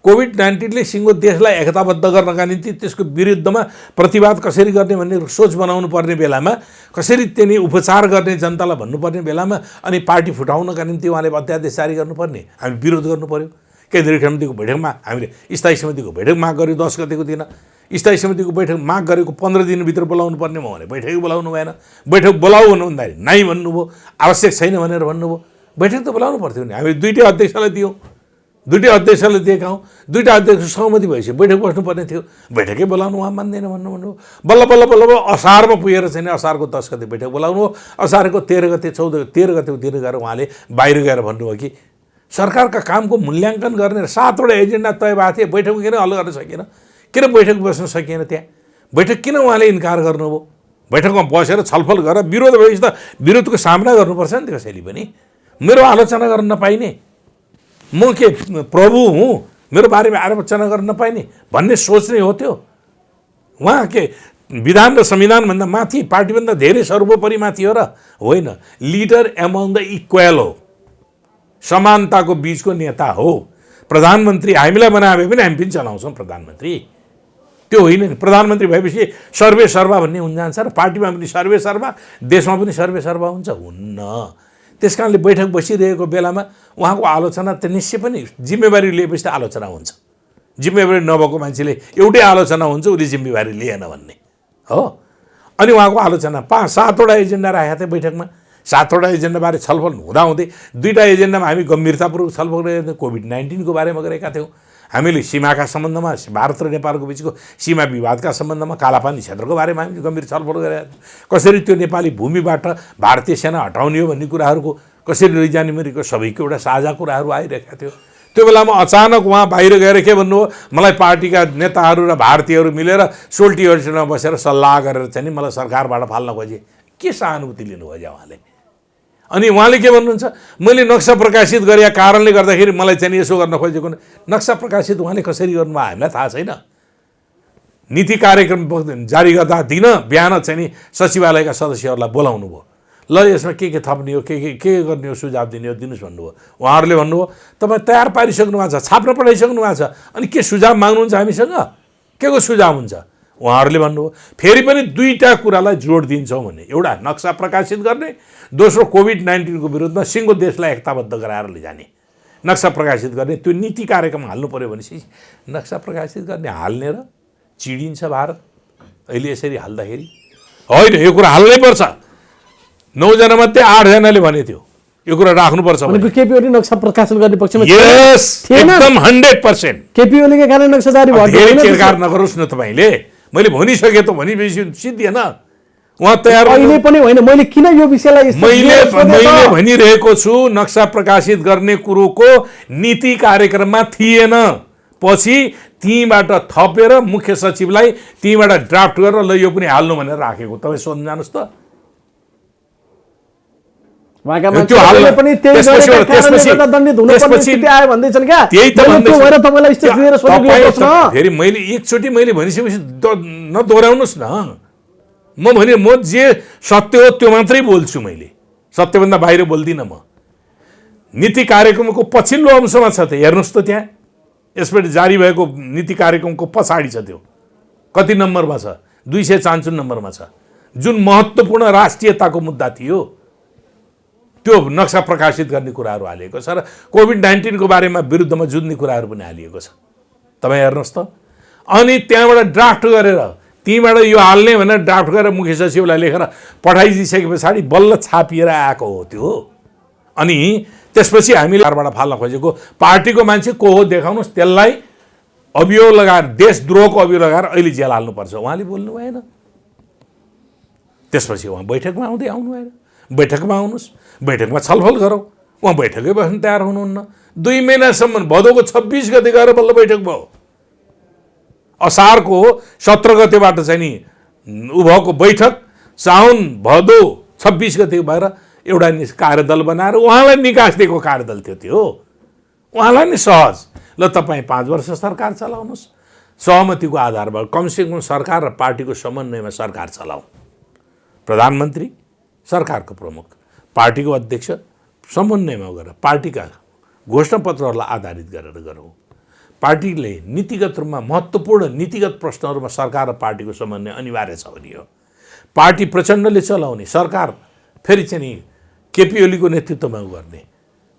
कोभिड-19ले सिङ्गो देशलाई एकताबद्ध गर्नका निम्ति त्यसको विरुद्धमा प्रतिवाद कसरी गर्ने भन्ने सोच बनाउनु पर्ने बेलामा, कसरी त्यनी उपचार गर्ने जनतालाई भन्नुपर्ने बेलामा अनि पार्टी फुटाउनका निम्ति उहाँले अध्यादेश जारी गर्नुपर्ने, हामी विरोध गर्नु पर्यो। केन्द्रीय समितिको बैठकमा हामीले स्थायी समितिको बैठक माग गर्यो 10 गतेको दिन। स्थायी समितिको बैठक माग गरेको 15 दिनभित्र बोलाउनु पर्ने भयो भने बैठकै बोलाउनु भएन। बैठक बोलाऊ भन्दाखेरि नाइ भन्नुभयो, आवश्यक छैन भनेर भन्नुभयो। बैठक त बोलाउनु पर्थ्यो नि। हामीले 2टै अध्यक्षलाई दियौँ, 2टै अध्यक्षलाई दिएका हौँ, 2टा अध्यक्ष सहमति भएपछि बैठक बस्नुपर्ने थियो। बैठकै बोलाउनु उहाँ मान्दैन भन्नुभयो। बल्ल बल्ल बल्ल बल्ल असारमा पुगेर चाहिँ असारको 10 गते बैठक बोलाउनु हो। असारको 13 गते 13 गतेको दिन गएर उहाँले बाहिर गएर भन्नुभयो कि सरकारका कामको मूल्याङ्कन गर्ने 7वटा एजेन्डा तय भएको थियो, बैठक किन हल गर्न सकिएन? किन बैठक बस्न सकिएन? त्यहाँ बैठक किन उहाँले इन्कार गर्नुभयो? बैठकमा बसेर छलफल गरेर विरोध भएपछि त विरोधको सामना गर्नुपर्छ नि त कसैले पनि। मेरो आलोचना गर्न नपाइने? म के प्रभु हुँ मेरो बारेमा आलोचना गर्न नपाइने भन्ने सोच नै हो त्यो। उहाँ के विधान र संविधानभन्दा माथि, पार्टीभन्दा धेरै सर्वोपरि माथि हो र? होइन, लिडर एमङ द इक्वल हो, समानताको बीचको नेता हो। प्रधानमन्त्री हामीलाई बनाए पनि हामी पनि चलाउँछौँ प्रधानमन्त्री, त्यो होइन नि। प्रधानमन्त्री भएपछि सर्वे सर्वा भन्ने हुन जान्छ र पार्टीमा पनि सर्वे सर्वा, देशमा पनि सर्वे सर्वा हुन्छ? हुन्न। त्यस कारणले बैठक बसिरहेको बेलामा उहाँको आलोचना त निश्चय पनि जिम्मेवारी लिएपछि त आलोचना हुन्छ। जिम्मेवारी नभएको मान्छेले एउटै आलोचना हुन्छ उसले जिम्मेवारी लिएन भन्ने हो। अनि उहाँको आलोचना 5-7वटा एजेन्डा राखेका थिए बैठकमा। 7वटा एजेन्डाबारे छलफल हुँदाहुँदै 2टा एजेन्डामा हामी गम्भीरतापूर्वक छलफल गरेका थियौँ। कोभिड-19को बारेमा गरेका थियौँ। हामीले सीमाका सम्बन्धमा, भारत र नेपालको बिचको सीमा विवादका सम्बन्धमा, कालापानी क्षेत्रको बारेमा हामीले गम्भीर छलफल गरेका थियौँ। कसरी त्यो नेपाली भूमिबाट भारतीय सेना हटाउने हो भन्ने कुराहरूको कसरी लैजाने मरेको सबैको एउटा साझा कुराहरू आइरहेका थियो। त्यो बेलामा अचानक उहाँ बाहिर गएर के भन्नुभयो, मलाई पार्टीका नेताहरू र भारतीयहरू मिलेर सोल्टी होटलमा बसेर सल्लाह गरेर चाहिँ नि मलाई सरकारबाट फाल्न खोजे। के सहानुभूति लिनुभयो उहाँले? अनि उहाँले के भन्नुहुन्छ, मैले नक्सा प्रकाशित गरेका कारणले गर्दाखेरि मलाई चाहिँ यसो गर्न खोजेको। नक्सा प्रकाशित उहाँले कसरी गर्नुभयो हामीलाई थाहा छैन। नीति कार्यक्रम जारी गर्दा दिन बिहान चाहिँ नि सचिवालयका सदस्यहरूलाई बोलाउनु भयो। ल यसमा के थप्ने हो, के गर्ने हो, सुझाव दिने हो, दिनुहोस् भन्नुभयो। उहाँहरूले भन्नुभयो तपाईँ तयार पारिसक्नु भएको छ, छाप्न पठाइसक्नु भएको छ, अनि के सुझाव माग्नुहुन्छ हामीसँग? के को सुझाव हुन्छ? उहाँहरूले भन्नुभयो फेरि पनि 2टा कुरालाई जोड दिन्छौँ भने, एउटा नक्सा प्रकाशित गर्ने, दोस्रो कोभिड-19को विरुद्धमा सिङ्गो देशलाई एकताबद्ध गराएर लैजाने। नक्सा प्रकाशित गर्ने, त्यो नीति कार्यक्रम हाल्नु पऱ्यो भनेपछि नक्सा प्रकाशित गर्ने हाल्ने र चिडिन्छ भारत अहिले यसरी हाल्दाखेरि? होइन, यो कुरा हाल्नै पर्छ। 9 जनामध्ये 8 जनाले भने थियो यो कुरा राख्नुपर्छ। केपी ओली नक्सा प्रकाशन गर्ने पक्षमा यस, एकदम 100%। केपी ओलीको कारण नक्सा जारी भयो। धेरै चिरकार नगरोस् न तपाईँले, मैले भनिसकेँ त, भनेपछि सिद्धिएन। उहाँ तयार अहिले पनि होइन। मैले किन यो विषयलाई मैले भनिरहेको छु, नक्सा प्रकाशित गर्ने कुरोको नीति कार्यक्रममा थिएन। पछि तीबाट थपेर मुख्य सचिवलाई तीबाट ड्राफ्ट गरेर ल यो पनि हाल्नु भनेर राखेको। तपाईँ सोध्न जानुहोस् त। फेरि मैले एकचोटि मैले भनिसकेपछि नदोहोऱ्याउनुहोस् न। म जे सत्य हो त्यो मात्रै बोल्छु। मैले सत्यभन्दा बाहिर बोल्दिनँ म। नीति कार्यक्रमको पछिल्लो अंशमा छ त, हेर्नुहोस् त त्यहाँ यसबाट जारी भएको नीति कार्यक्रमको पछाडि छ त्यो। कति नम्बरमा छ? 254 नम्बरमा छ। जुन महत्त्वपूर्ण राष्ट्रियताको मुद्दा थियो त्यो नक्सा प्रकाशित गर्ने कुराहरू हालिएको छ र कोभिड-19को बारेमा विरुद्धमा जुझ्ने कुराहरू पनि हालिएको छ। तपाईँ हेर्नुहोस् त। अनि त्यहाँबाट ड्राफ्ट गरेर तीबाट यो हाल्ने भनेर ड्राफ्ट गरेर मुख्य सचिवलाई लेखेर पठाइदिइसके पछाडि बल्ल छापिएर आएको हो त्यो। अनि त्यसपछि हामीले बाट फाल्न खोजेको पार्टीको मान्छे को हो देखाउनुहोस्, त्यसलाई अभियोग लगाएर, देशद्रोहको अभियोग लगाएर अहिले जेल हाल्नुपर्छ। उहाँले बोल्नु भएन। त्यसपछि उहाँ बैठकमा आउनु भएन। बैठकमा आउनुहोस्, बैठकमा छलफल गरौँ। उहाँ बैठकै बस्न तयार हुनुहुन्न। 2 महिनासम्म भदौको 26 गते गएर बल्ल बैठक भयो। असारको 17 गतेबाट चाहिँ नि उभको बैठक साउन भदौ 26 गते भएर एउटा कार्यदल बनाएर उहाँलाई निकास दिएको कार्यदल थियो त्यो। उहाँलाई नि सहज, ल तपाईँ 5 वर्ष सरकार चलाउनुहोस्, सहमतिको आधारमा कमसेकम सरकार र पार्टीको समन्वयमा सरकार चलाऊ। प्रधानमन्त्री, सरकारको प्रमुख, पार्टीको अध्यक्ष समन्वयमा गरेर पार्टीका घोषणापत्रहरूलाई आधारित गरेर गरौँ। पार्टीले नीतिगत रूपमा महत्त्वपूर्ण नीतिगत प्रश्नहरूमा सरकार र पार्टीको समन्वय अनिवार्य छ भने हो। पार्टी प्रचण्डले चलाउने, सरकार फेरि चाहिँ नि केपी ओलीको नेतृत्वमा गर्ने,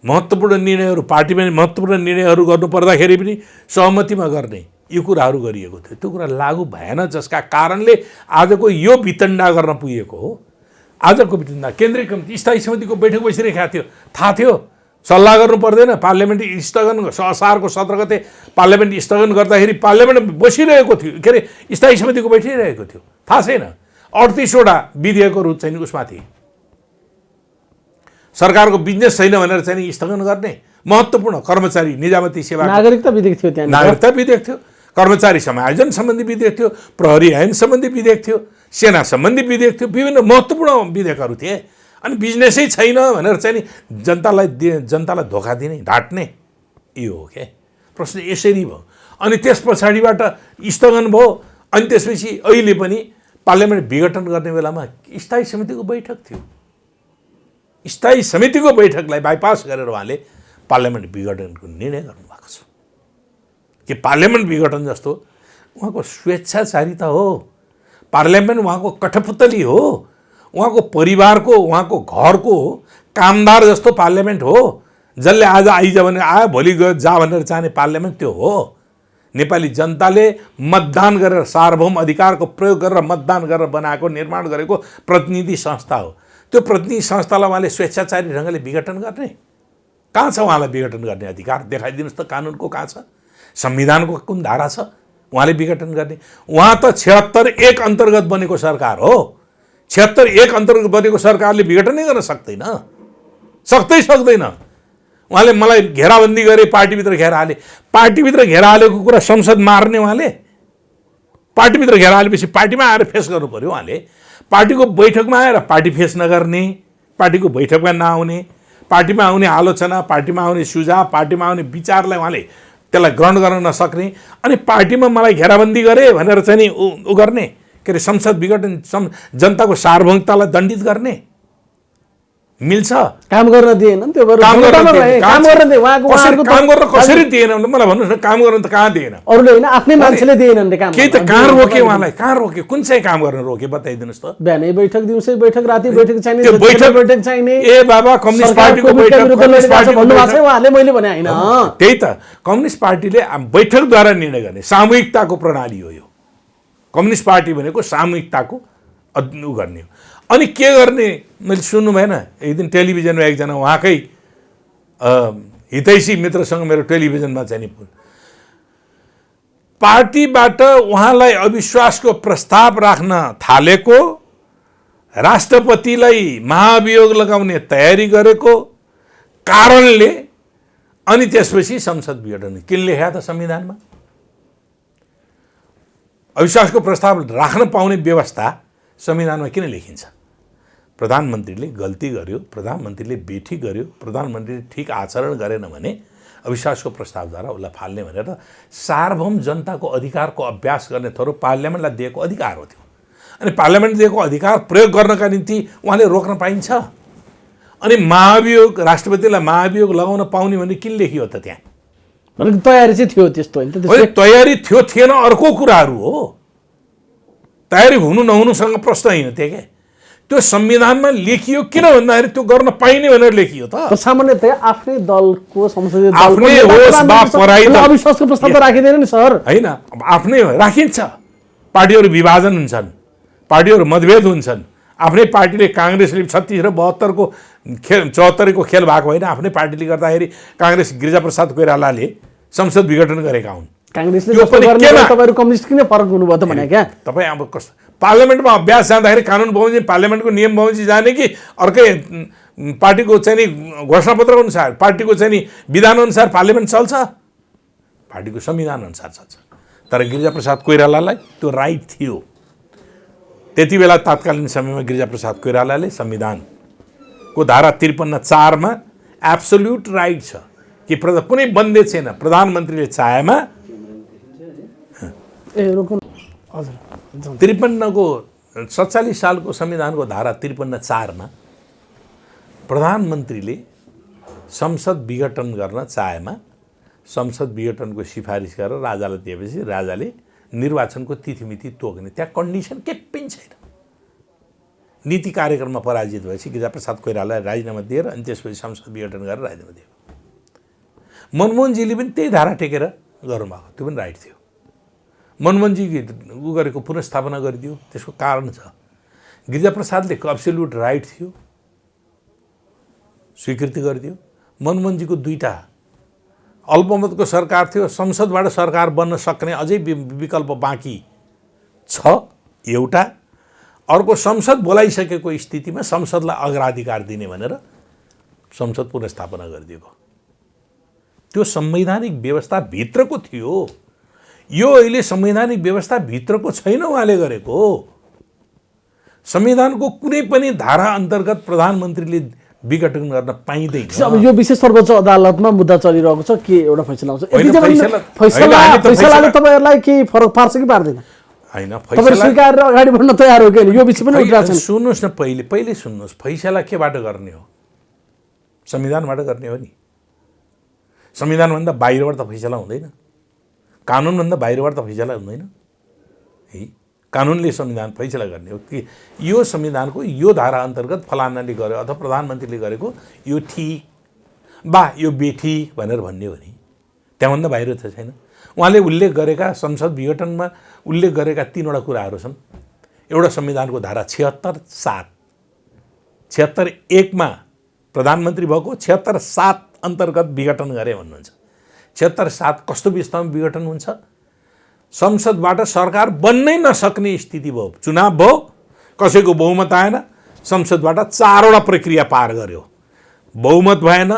महत्त्वपूर्ण निर्णयहरू पार्टीमा महत्त्वपूर्ण निर्णयहरू गर्नुपर्दाखेरि पनि सहमतिमा गर्ने, यो कुराहरू गरिएको थियो। त्यो कुरा लागू भएन, जसका कारणले आजको यो वितण्डा गर्न पुगेको हो। आजको वितण्डा केन्द्रीय कमिटी स्थायी समितिको बैठक बसिरहेको थियो, थाहा थियो सल्लाह गर्नु पर्दैन। पार्लियामेन्ट स्थगन, असारको 17 गते पार्लियामेन्ट स्थगन गर्दाखेरि पार्लियामेन्ट बसिरहेको थियो, के अरे स्थायी समितिको बैठिरहेको थियो, थाहा छैन। 38वटा विधेयकहरू चाहिँ उसमा थिए। सरकारको बिजनेस छैन भनेर चाहिँ स्थगन गर्ने, महत्त्वपूर्ण कर्मचारी निजामती सेवा, नागरिकता विधेयक थियो, त्यहाँ नागरिकता विधेयक थियो, कर्मचारी समायोजन सम्बन्धी विधेयक थियो, प्रहरी ऐन सम्बन्धी विधेयक थियो, सेना सम्बन्धी विधेयक थियो, विभिन्न महत्त्वपूर्ण विधेयकहरू थिए। अनि बिजनेसै छैन भनेर चाहिँ नि जनतालाई धोका दिने, ढाट्ने, यो हो के। प्रश्न यसरी भयो। अनि त्यस पछाडिबाट स्थगन भयो। अनि त्यसपछि अहिले पनि पार्लियामेन्ट विघटन गर्ने बेलामा स्थायी समितिको बैठक थियो। स्थायी समितिको बैठकलाई बाइपास गरेर उहाँले पार्लियामेन्ट विघटनको निर्णय गर्नुभएको छ। कि पार्लियामेन्ट विघटन जस्तो उहाँको स्वेच्छाचारिता हो। पार्लियामेन्ट उहाँको कठपुतली हो। उहाँको परिवारको, उहाँको घरको कामदार जस्तो पार्लियामेन्ट हो। जसले आज आइज भने आयो, भोलि गयो जा भनेर चाहने पार्लियामेन्ट त्यो हो। नेपाली जनताले मतदान गरेर सार्वभौम अधिकारको प्रयोग गरेर मतदान गरेर बनाएको, निर्माण गरेको प्रतिनिधि संस्था हो। त्यो प्रतिनिधि संस्थालाई उहाँले स्वेच्छाचारी ढङ्गले विघटन गर्ने? कहाँ छ उहाँलाई विघटन गर्ने अधिकार? देखाइदिनुहोस् त कानुनको कहाँ छ? संविधानको कुन धारा छ उहाँले विघटन गर्ने? उहाँ त 76(1) अन्तर्गत बनेको सरकार हो। 76(1) अन्तर्गत बनेको सरकारले विघटनै गर्न सक्दैन। सक्दैन। उहाँले मलाई घेराबन्दी गरे, पार्टीभित्र घेरा हाले। पार्टीभित्र घेरा हालेको कुरा संसद मार्ने उहाँले? पार्टीभित्र घेरा हालेपछि पार्टीमा आएर फेस गर्नु पर्यो। उहाँले पार्टीको बैठकमा आएर पार्टी फेस नगर्ने, पार्टीको बैठकमा नआउने, पार्टीमा आउने आलोचना, पार्टीमा आउने सुझाव, पार्टीमा आउने विचारलाई उहाँले त्यसलाई ग्रहण गर्न नसक्ने, अनि पार्टीमा मलाई घेराबन्दी गरे भनेर चाहिँ नि उ गर्ने, के अरे संसद विघटन, जनताको सार्वभौमिकतालाई दण्डित गर्ने मिल्छ? काम गर्न दिएन त्यो काम गर्न कसरी दिएन मलाई भन्नुहोस् न? काम गर्न त कहाँ दिएन? अरूले होइन, आफ्नै मान्छेले दिएनन् काम। के त कहाँ रोके उहाँलाई? कहाँ रोके? कुन चाहिँ काम गर्न रोके बताइदिनुहोस् त? बिहानै बैठक, दिउँसै बैठक, राति बैठक चाहिने, बैठक चाहिने। ए बाबा, कम्युनिस्ट पार्टीको बैठक उहाँले, मैले भने होइन। त्यही त, कम्युनिस्ट पार्टीले बैठकद्वारा निर्णय गर्ने सामूहिकताको प्रणाली हो यो। कम्युनिस्ट पार्टी भनेको सामूहिकताको उ गर्ने हो। अनि के गर्ने? मैले सुन्नु भएन, एक दिन टेलिभिजनमा एकजना उहाँकै हितैषी मित्रसँग मेरो टेलिभिजनमा चाहिँ नि पार्टीबाट उहाँलाई अविश्वासको प्रस्ताव राख्न थालेको, राष्ट्रपतिलाई महाभियोग लगाउने तयारी गरेको कारणले अनि त्यसपछि संसद विघटन किन लेख्या त संविधानमा? अविश्वासको प्रस्ताव राख्न पाउने व्यवस्था संविधानमा किन लेखिन्छ? प्रधानमन्त्रीले गल्ती गर्यो, प्रधानमन्त्रीले बेठिक गर्यो, प्रधानमन्त्रीले ठिक आचरण गरेन भने अविश्वासको प्रस्तावद्वारा उसलाई फाल्ने भनेर सार्वभौम जनताको अधिकारको अभ्यास गर्ने थोरो पार्लियामेन्टलाई दिएको अधिकार हो त्यो। अनि पार्लियामेन्टले दिएको अधिकार प्रयोग गर्नका निम्ति उहाँले रोक्न पाइन्छ? अनि महाभियोग, राष्ट्रपतिलाई महाभियोग लगाउन पाउने भने किन लेखियो त त्यहाँ? तयारी चाहिँ थियो त्यस्तो होइन? तयारी थियो थिएन अर्को कुराहरू हो। तयारी हुनु नहुनुसँग प्रश्न होइन त्यो के। त्यो संविधानमा लेखियो किन भन्दाखेरि त्यो गर्न पाइने भनेर लेखियो त। सामान्यतया आफ्नै दलको संसदीय आफ्नै होस् बा पराई अविश्वासको प्रस्ताव त राखिँदैन नि सर? होइन, आफ्नै राखिन्छ। पार्टीहरू विभाजन हुन्छन्, पार्टीहरू मतभेद हुन्छन्। आफ्नै पार्टीले, काङ्ग्रेसले 36 र 72 को खेल, 74 को खेल भएको होइन। आफ्नै पार्टीले गर्दाखेरि काङ्ग्रेस गिरिजाप्रसाद कोइरालाले संसद विघटन गरेका हुन्। काङ्ग्रेसले तपाईँहरू कम्युनिस्ट किन फरक हुनुभयो त भने क्या? तपाईँ अब कस्तो पार्लियामेन्टमा अभ्यास जाँदाखेरि कानुन बमोजिम पार्लियामेन्टको नियम बमोजिम जाने कि अर्कै पार्टीको चाहिँ नि घोषणापत्र अनुसार, पार्टीको चाहिँ नि विधानअनुसार पार्लियामेन्ट चल्छ? पार्टीको संविधान अनुसार चल्छ। तर गिरिजाप्रसाद कोइरालालाई त्यो राइट थियो। त्यति बेला तात्कालीन समयमा गिरिजाप्रसाद कोइरालाले संविधानको धारा 53(4) मा एब्सोल्युट राइट छ कि कुनै बन्देज छैन। प्रधानमन्त्रीले चाहेमा 47 सालको संविधानको धारा 53(4) मा प्रधानमन्त्रीले संसद विघटन गर्न चाहेमा संसद विघटनको सिफारिस गरेर राजालाई दिएपछि राजाले निर्वाचनको तिथिमिति तोक्ने, त्यहाँ कन्डिसन के पनि छैन। नीति कार्यक्रममा पराजित भएपछि गिरिजाप्रसाद कोइरालालाई राजीनामा दिएर अनि त्यसपछि संसद विघटन गरेर राजीनामा दियो। मनमोहनजीले पनि त्यही धारा टेकेर गर्नुभएको, त्यो पनि राइट थियो। मनमोहनजी उ गरेको पुनर्स्थापना गरिदियो, त्यसको कारण छ। गिरिजाप्रसादले एब्सोल्युट राइट थियो, स्वीकृति गरिदियो। मनमोहनजीको 2टा अल्पमतको सरकार थियो, संसदबाट सरकार बन्न सक्ने अझै विकल्प बाँकी छ एउटा। अर्को संसद बोलाइसकेको स्थितिमा संसदलाई अग्राधिकार दिने भनेर संसद पुनर्स्थापना गरिदिएको। त्यो संवैधानिक व्यवस्था भित्रको थियो। यो अहिले संवैधानिक व्यवस्था भित्रको छैन उहाँले गरेको। संविधानको कुनै पनि धारा अन्तर्गत प्रधानमन्त्रीले विघटन गर्न पाइँदैन। अब यो विशेष सर्वोच्च अदालतमा मुद्दा चलिरहेको छ, के एउटा फैसला आउँछ? फैसलाले तपाईँहरूलाई के फरक पार्छ कि पार्दैन? होइन, तपाईहरु स्वीकारेर अगाडि बढ्न तयार हो कि यो विषय पनि उठिरहेको छ। सुन्नुहोस् न, पहिले सुन्नुहोस्, फैसला केबाट गर्ने हो? संविधानबाट गर्ने हो नि। संविधानभन्दा बाहिरबाट त फैसला हुँदैन, कानुनभन्दा बाहिरबाट त फैसला हुँदैन है। कानुनले संविधान फैसला गर्ने हो कि यो संविधानको यो धारा अन्तर्गत फलानाले गर्यो अथवा प्रधानमन्त्रीले गरेको यो ठिक बा यो बेठिक भनेर भन्ने हो नि, त्यहाँभन्दा बाहिर त छैन। उहाँले उल्लेख गरेका संसद विघटनमा उल्लेख गरेका 3वटा कुराहरू छन्। एउटा संविधानको धारा 76(1) प्रधानमन्त्री भएको 76(7) अन्तर्गत विघटन गरे भन्नुहुन्छ। 76(7) कस्तो विस्तारमा विघटन हुन्छ? संसदबाट सरकार बन्नै नसक्ने स्थिति भयो, चुनाव भयो, कसैको बहुमत आएन, संसदबाट 4वटा प्रक्रिया पार गर्यो, बहुमत भएन,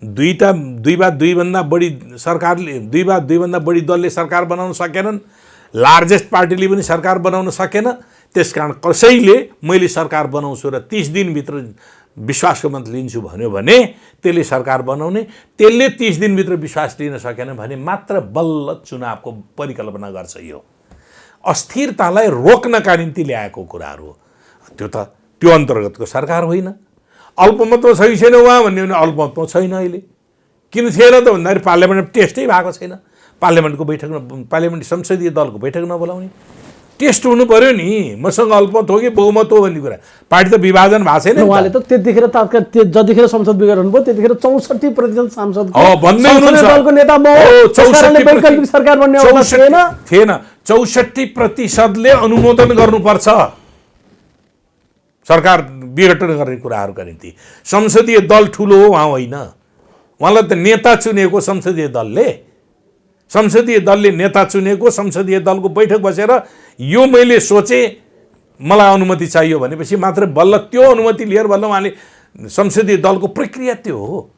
दुईभन्दा बढी सरकारले 2/2भन्दा बढी दलले सरकार बनाउन सकेनन्, लार्जेस्ट पार्टीले पनि सरकार बनाउन सकेन। त्यसकारण कसैले मैले सरकार बनाउँछु र 30 दिनभित्र विश्वासको मत लिन्छु भन्यो भने त्यसले सरकार बनाउने, त्यसले 30 दिनभित्र विश्वास लिन सकेन भने मात्र बल्ल चुनावको परिकल्पना गर्छ। यो अस्थिरतालाई रोक्नका निम्ति ल्याएको कुराहरू हो। त्यो अन्तर्गतको सरकार होइन। अल्पमतमा छ कि छैन उहाँ भन्ने भने अल्पमतमा छैन। अहिले किन थिएन त भन्दाखेरि पार्लियामेन्टमा टेस्टै भएको छैन। पार्लियामेन्ट संसदीय दलको बैठक नबोलाउने, टेस्ट हुनु पर्यो नि, मसँग अल्पमत हो कि बहुमत हो भन्ने कुरा। पार्टी त विभाजन भएको छैन। उहाँले त त्यतिखेर तत्काल जतिखेर संसद विघटन भयो त्यतिखेर 64% सांसद भन्दै हुनुहुन्छ दलको नेता म वैकल्पिक सरकार बन्ने अवस्था थिएन। 64%ले अनुमोदन गर्नुपर्छ सरकार विघटन गर्ने कुराहरूका निम्ति। संसदीय दल ठुलो हो उहाँ होइन, उहाँलाई त नेता चुनेको संसदीय दलले नेता चुनेको संसदीय दलको बैठक बसेर यो मैले सोचे मलाई अनुमति चाहियो भनेपछि मात्र बल्ल त्यो अनुमति लिएर बल्ल उहाँले संसदीय दलको प्रक्रिया त्यो हो।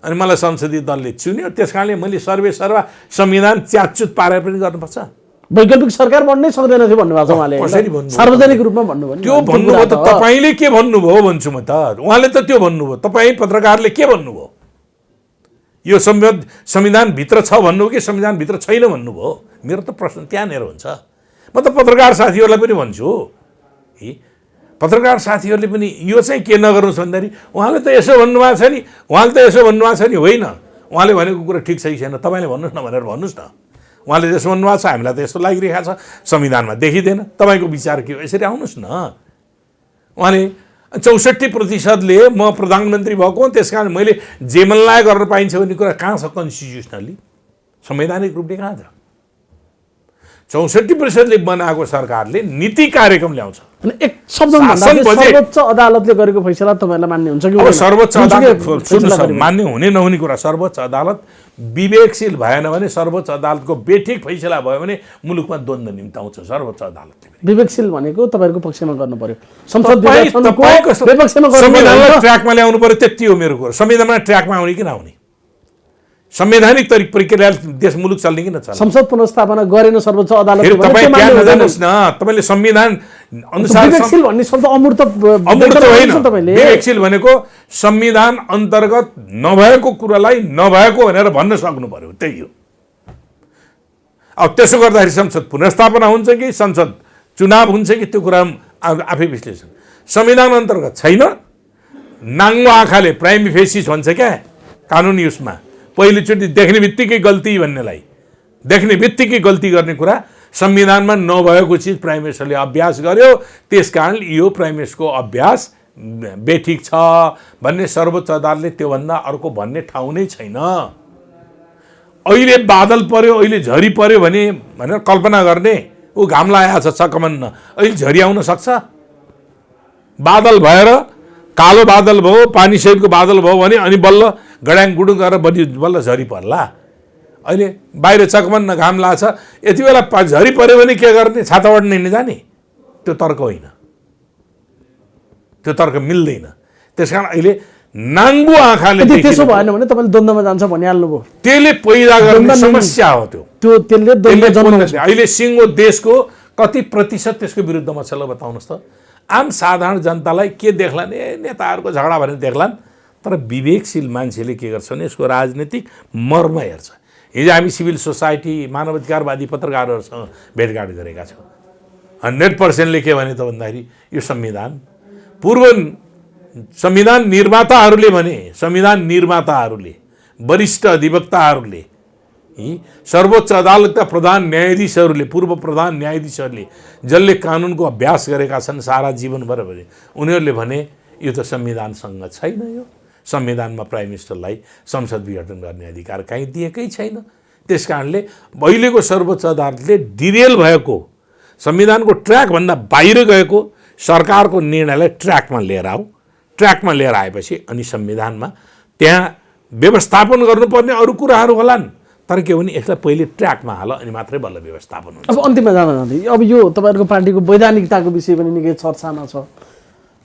अनि मलाई संसदीय दलले चुन्यो, त्यस कारणले मैले सर्वा संविधान च्यातचुत पारेर पनि गर्नुपर्छ। वैकल्पिक सरकार बन्नै सक्दैन थियो भन्नुभएको छ उहाँले। कसरी भन्नु? सार्वजनिक रूपमा भन्नुभयो। त्यो भन्नुभयो त तपाईँले के भन्नुभयो भन्छु म त। उहाँले त त्यो भन्नुभयो, तपाईँ पत्रकारले के भन्नुभयो? यो संविधानभित्र छ भन्नुभयो कि संविधानभित्र छैन भन्नुभयो? मेरो त प्रश्न त्यहाँनिर हुन्छ। म त पत्रकार साथीहरूलाई पनि भन्छु, पत्रकार साथीहरूले पनि यो चाहिँ के नगर्नुहोस् भन्दाखेरि उहाँले त यसो भन्नुभएको छ नि, होइन उहाँले भनेको कुरा ठिक छ कि छैन तपाईँले भन्नुहोस् न भनेर भन्नुहोस् न। उहाँले यसो भन्नुभएको छ, हामीलाई त यस्तो लागिरहेको छ, संविधानमा देखिँदैन, तपाईँको विचार के हो? यसरी आउनुहोस् न। उहाँले 64%ले म प्रधानमन्त्री भएको, त्यस कारण मैले जे मनलाई गर्न पाइन्छ भन्ने कुरा कहाँ छ? कन्स्टिट्युसनली संवैधानिक रूपले कहाँ छ? 64%ले बनाएको सरकारले नीति कार्यक्रम ल्याउँछ। एक शब्दमा सर्वोच्च अदालतले गरेको फैसला तपाईँलाई मान्ने हुन्छ कि? सर्वोच्च अदालत सुन्नुहोस्, मान्य हुने नहुने कुरा, सर्वोच्च अदालत विवेकशील भएन भने, सर्वोच्च अदालतको बेठिक फैसला भयो भने मुलुकमा द्वन्द्व निम्ताउँछ सर्वोच्च अदालतले। विवेकशील भनेको तपाईँहरूको पक्षमा गर्नु पर्यो, संविधानलाई ट्र्याकमा ल्याउनु पर्यो, त्यति हो मेरो कुरा। संविधानमा ट्र्याकमा आउने कि नआउने, संवैधानिक प्रक्रिया देश मुलुक चल्ने कि नचल्ने। संसद पुनर्स्थापना गरेन सर्वोच्च अदालतले। तपाईँ त्यहाँ नजानुहोस् न, तपाईँले संविधान अनुसार विवेकशील भन्ने शब्द अमूर्त होइन। विवेकशील भनेको संविधान अन्तर्गत नभएको कुरालाई नभएको भनेर भन्न सक्नु पर्यो, त्यही हो। अब त्यसो गर्दाखेरि संसद पुनर्स्थापना हुन्छ कि संसद चुनाव हुन्छ कि त्यो कुरा आफै विश्लेषण। संविधान अन्तर्गत छैन, नाङ्गो आँखाले प्राइम फेसिस भन्छ क्या कानुनी उसमा, पहिलोचोटि देख्ने बित्तिकै गल्ती भन्नेलाई, देख्ने बित्तिकै गल्ती गर्ने कुरा संविधानमा नभएको चिज प्राइम मिनिस्टरले अभ्यास गर्यो, त्यसकारण यो प्राइम मिनिस्टरको अभ्यास बेठिक छ भन्ने सर्वोच्च अदालतले त्योभन्दा अर्को भन्ने ठाउँ नै छैन। अहिले बादल पर्यो, अहिले झरी पर्यो भनेर कल्पना गर्ने, ऊ घाम लागेको छ चकमन्न, अहिले झरी आउन सक्छ? बादल भएर कालो बादल भयो, पानी सहितको बादल भयो भने अनि बल्ल गड्याङ गुडुङ गरेर बल्ल झरी पर्ला। अहिले बाहिर चकमन्न घाम लाग्छ, यति बेला झरी पऱ्यो भने के गर्ने? छाता ओढ्न हिँड्ने जाने? त्यो तर्क होइन, त्यो तर्क मिल्दैन। त्यस कारण अहिले नाङ्गो आँखाले त्यसो भएन भने तपाईँले द्वन्द्वमा जान्छ भनिहाल्नुभयो। त्यसले पैदा गर्ने समस्या हो त्यो। अहिले सिङ्गो देशको कति प्रतिशत त्यसको विरुद्धमा छ ल बताउनुहोस् त? आम साधारण जनतालाई के देख्लान्? नेताहरूको झगडा भनेर देख्लान्, तर विवेकशील मान्छेले के गर्छ भने यसको राजनीतिक मर्म हेर्छ। हिजो हामी सिभिल सोसाइटी मानवाधिकारवादी पत्रकारहरूसँग भेटघाट गरेका छौँ। 100%ले के भने त भन्दाखेरि यो संविधान पूर्व संविधान निर्माताहरूले वरिष्ठ अधिवक्ताहरूले सर्वोच्च अदालतका प्रधान न्यायाधीशहरूले पूर्व प्रधान न्यायाधीशहरूले जसले कानुनको अभ्यास गरेका छन् सारा जीवनभर भने उनीहरूले भने यो त संविधानसँग छैन। यो संविधानमा प्राइम मिनिस्टरलाई संसद विघटन गर्ने अधिकार कहीँ दिएकै छैन। त्यस कारणले अहिलेको सर्वोच्च अदालतले डिरेल भएको संविधानको ट्र्याकभन्दा बाहिर गएको सरकारको निर्णयलाई ट्र्याकमा लिएर ट्र्याकमा लिएर आएपछि अनि संविधानमा त्यहाँ व्यवस्थापन गर्नुपर्ने अरू कुराहरू होलान्, तर के भने यसलाई पहिले ट्र्याकमा हाल अनि मात्रै बल्ल व्यवस्थापन हुन्छ। अब अन्तिममा जाँदै अब यो तपाईँहरूको पार्टीको वैधानिकताको विषय पनि निकै चर्चामा छ।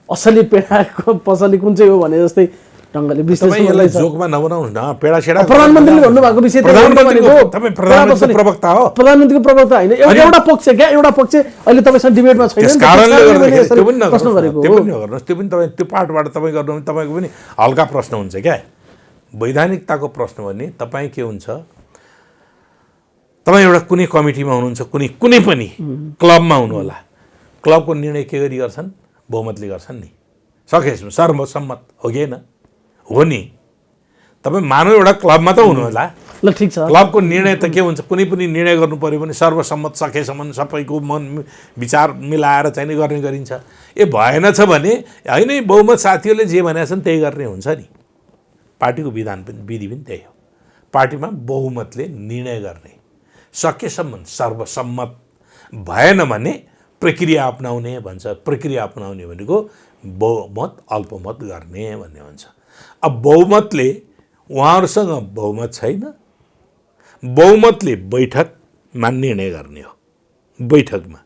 असली पेडाको पसली कुन चाहिँ हो भने जस्तै ढङ्गले यसलाई जोकमा नबनाउनु न। पेडा छेडा प्रधानमन्त्रीले भन्नुभएको विषय प्रधानमन्त्रीको प्रवक्ता हो, प्रधानमन्त्रीको प्रवक्ता होइन। एउटा पक्ष क्या, एउटा पक्ष अहिले तपाईँसँग डिबेटमा छैन। त्यस कारणले गर्दाखेरि त्यो पनि नगर्नुहोस्, त्यो पनि तपाईँ त्यो पार्टबाट तपाईँ गर्नु भने तपाईँको पनि हल्का प्रश्न हुन्छ क्या। वैधानिकताको प्रश्न भने तपाईँ के हुन्छ, तपाईँ एउटा कुनै कमिटीमा हुनुहुन्छ, कुनै पनि क्लबमा हुनु होला, क्लबको निर्णय के गरी गर्छन्, बहुमतले गर्छन् नि, सकेसम्म सर्वसम्मत हो कि होइन, हो नि। तपाईँ मानव एउटा क्लबमा त हुनु होला, ल ठिक छ। क्लबको निर्णय त के हुन्छ, कुनै पनि निर्णय गर्नु पऱ्यो भने सर्वसम्मत सकेसम्म सबैको मन विचार मिलाएर चाहिँ गर्ने गरिन्छ। भएन छ भने होइन बहुमत साथीहरूले जे भनेका छन् त्यही गर्ने हुन्छ नि। पार्टीको विधान पनि विधि पनि त्यही हो। पार्टीमा बहुमतले निर्णय गर्ने, सकेसम्म सर्वसम्मत भएन भने प्रक्रिया अपनाउने भन्छ। प्रक्रिया अपनाउने भनेको बहुमत अल्पमत गर्ने भन्ने हुन्छ। अब बहुमतले उहाँहरूसँग बहुमत छैन, बहुमतले बैठकमा निर्णय गर्ने हो। बैठकमा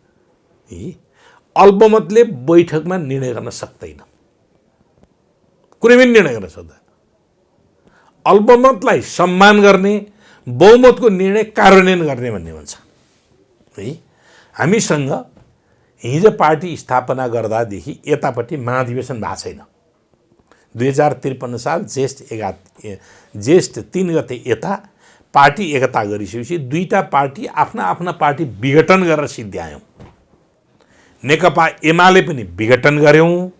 अल्पमतले बैठकमा निर्णय गर्न सक्दैन, कुनै पनि निर्णय गर्न सक्दैन। अल्पमतलाई सम्मान गर्ने, बहुमतको निर्णय कार्यान्वयन गर्ने भन्ने हुन्छ है। हामीसँग हिजो पार्टी स्थापना गर्दादेखि यतापट्टि महाधिवेशन भएको छैन। 2053 साल जेष्ठ 3 गते यता पार्टी एकता गरिसकेपछि दुईटा पार्टी आफ्ना पार्टी विघटन गरेर सिद्ध्यायौँ। नेकपा एमाले पनि विघटन गऱ्यौँ,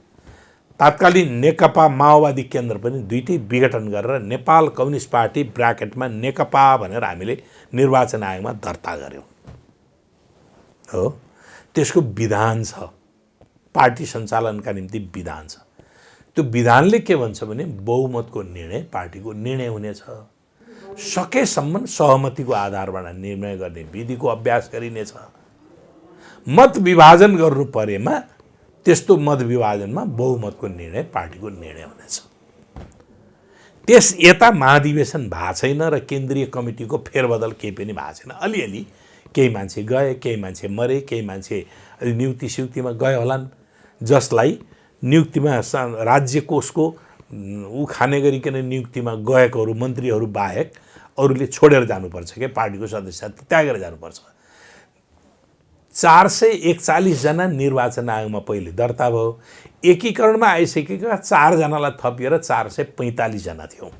तात्कालीन नेकपा माओवादी केन्द्र पनि दुईटै विघटन गरेर नेपाल कम्युनिस्ट पार्टी ब्राकेटमा नेकपा भनेर हामीले निर्वाचन आयोगमा दर्ता गऱ्यौँ। हो, त्यसको विधान छ, पार्टी सञ्चालनका निम्ति विधान छ। त्यो विधानले के भन्छ भने बहुमतको निर्णय पार्टीको निर्णय हुनेछ, सकेसम्म सहमतिको आधारबाट निर्णय गर्ने विधिको अभ्यास गरिनेछ। मत विभाजन गर्नु परेमा त्यस्तो मत विभाजनमा बहुमतको निर्णय पार्टीको निर्णय हुनेछ। त्यस यता महाधिवेशन भएको छैन र केन्द्रीय कमिटीको फेरबदल केही पनि भएको छैन। अलिअलि केही मान्छे गए, केही मान्छे मरे, केही मान्छे नियुक्ति सियुक्तिमा गए होलान्, जसलाई नियुक्तिमा राज्य कोषको ऊ खाने गरिकन नियुक्तिमा गएकोहरू मन्त्रीहरू बाहेक अरूले छोडेर जानुपर्छ क्या, पार्टीको सदस्य त्यागेर जानुपर्छ। 441 जना निर्वाचन आयोगमा पहिले दर्ता भयो। एकीकरणमा आइसकेका 4 जनालाई थपिएर 445 जना थियौँ।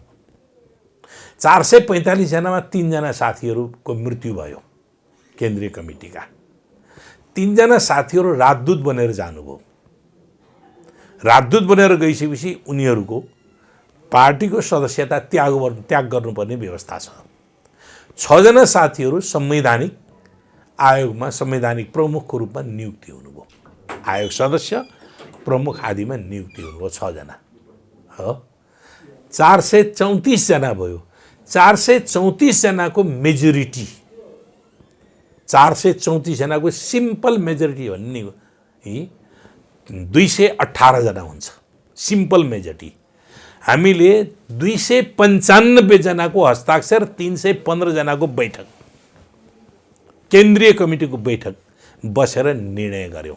445 जनामा 3 जना साथीहरूको मृत्यु भयो। केन्द्रीय कमिटीका 3 जना साथीहरू राजदूत बनेर जानुभयो। राजदूत बनेर गइसकेपछि उनीहरूको पार्टीको सदस्यता त्याग गर्नुपर्ने व्यवस्था छ। 6 जना साथीहरू संवैधानिक आयोगमा संवैधानिक प्रमुखको रूपमा नियुक्ति हुनुभयो। आयोग सदस्य प्रमुख आदिमा नियुक्ति हुनुभयो 6 जना हो। 434 जना भयो। 434 जनाको मेजोरिटी, 434 जनाको सिम्पल मेजोरिटी भन्ने 218 जना हुन्छ सिम्पल मेजोरिटी। हामीले 295 जनाको हस्ताक्षर, 315 जनाको बैठक, केन्द्रीय कमिटीको बैठक बसेर निर्णय गर्यौँ।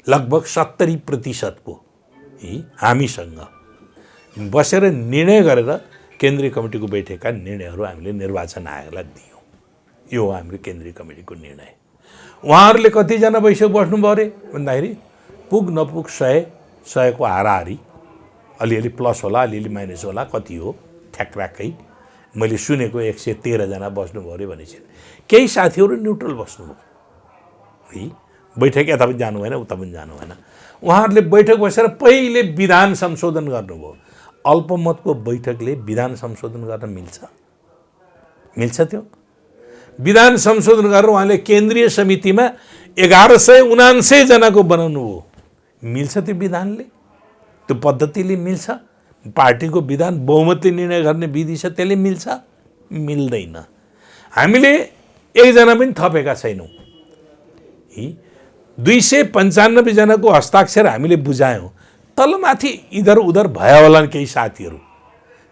लगभग 70% को हामीसँग बसेर निर्णय गरेर केन्द्रीय कमिटीको बैठकका निर्णयहरू हामीले निर्वाचन आयोगलाई दियौँ। यो हो हाम्रो केन्द्रीय कमिटीको निर्णय। उहाँहरूले कतिजना बैठक बस्नुभयो अरे भन्दाखेरि पुग नपुग 100 को हाराहारी अलिअलि प्लस होला अलिअलि माइनस होला कति हो ठ्याक्राकै मैले सुनेको 113 जना बस्नुभयो अरे भनेपछि केही साथीहरू न्युट्रल बस्नुभयो है बैठक यता पनि जानु भएन उता पनि जानु भएन उहाँहरूले बैठक बसेर पहिले विधान संशोधन गर्नुभयो अल्पमतको बैठकले विधान संशोधन गर्न मिल्छ त्यो विधान संशोधन गरेर उहाँले केन्द्रीय समितिमा 1179 जनाको बनाउनु हो मिल्छ त्यो विधानले त्यो पद्धतिले मिल्छ पार्टीको विधान बहुमतले निर्णय गर्ने विधि छ त्यसले मिल्छ मिल्दैन हामीले एकजना पनि थपेका छैनौँ 295 जनाको हस्ताक्षर हामीले बुझायौँ तलमाथि इधर उधर भयो होला केही साथीहरू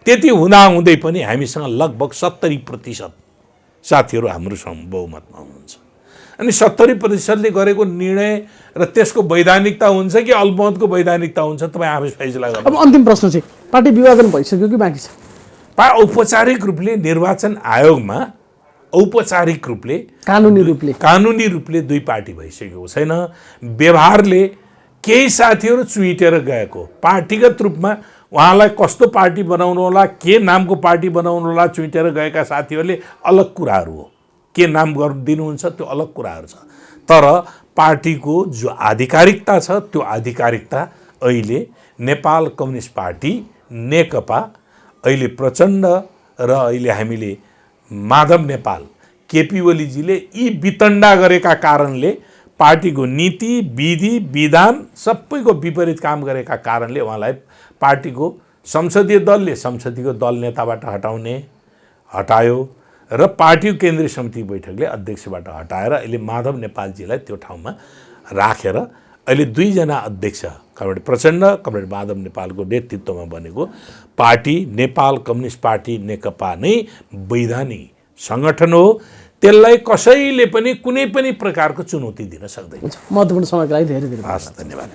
त्यति हुँदाहुँदै पनि हामीसँग लगभग 70% साथीहरू हाम्रो बहुमतमा हुनुहुन्छ अनि 70%ले गरेको निर्णय र त्यसको वैधानिकता हुन्छ कि अल्पमतको वैधानिकता हुन्छ तपाईँ आफै फैसला गर्नु अब अन्तिम प्रश्न चाहिँ पार्टी विभाजन भइसक्यो कि बाँकी छ औपचारिक रूपले निर्वाचन आयोगमा औपचारिक रूपले कानुनी रूपले दुई पार्टी भइसकेको छैन व्यवहारले केही साथीहरू चुइटेर गएको पार्टीगत रूपमा उहाँलाई कस्तो पार्टी बनाउनु होला के नामको पार्टी बनाउनु होला चुइटेर गएका साथीहरूले अलग कुराहरू हो के नाम दिनुहुन्छ त्यो अलग कुराहरू छ तर पार्टीको जो आधिकारिकता छ त्यो आधिकारिकता अहिले नेपाल कम्युनिस्ट पार्टी नेकपा अहिले प्रचण्ड र अहिले हामीले माधव नेपाल केपी ओलीजीले यी वितण्डा गरेका कारणले पार्टीको नीति विधि विधान सबैको विपरीत काम गरेका कारणले उहाँलाई पार्टीको संसदीय दलले संसदीय दल नेताबाट हटायो र पार्टीको केन्द्रीय समिति बैठकले अध्यक्षबाट हटाएर अहिले माधव नेपालजीलाई त्यो ठाउँमा राखेर अहिले दुईजना अध्यक्ष कमरेड प्रचण्ड कमरेड माधव नेपालको नेतृत्वमा बनेको पार्टी नेपाल कम्युनिस्ट पार्टी नेकपा नै वैधानिक सङ्गठन हो त्यसलाई कसैले पनि कुनै पनि प्रकारको चुनौती दिन सक्दैन महत्त्वपूर्ण समयको लागि धेरै धेरै धन्यवाद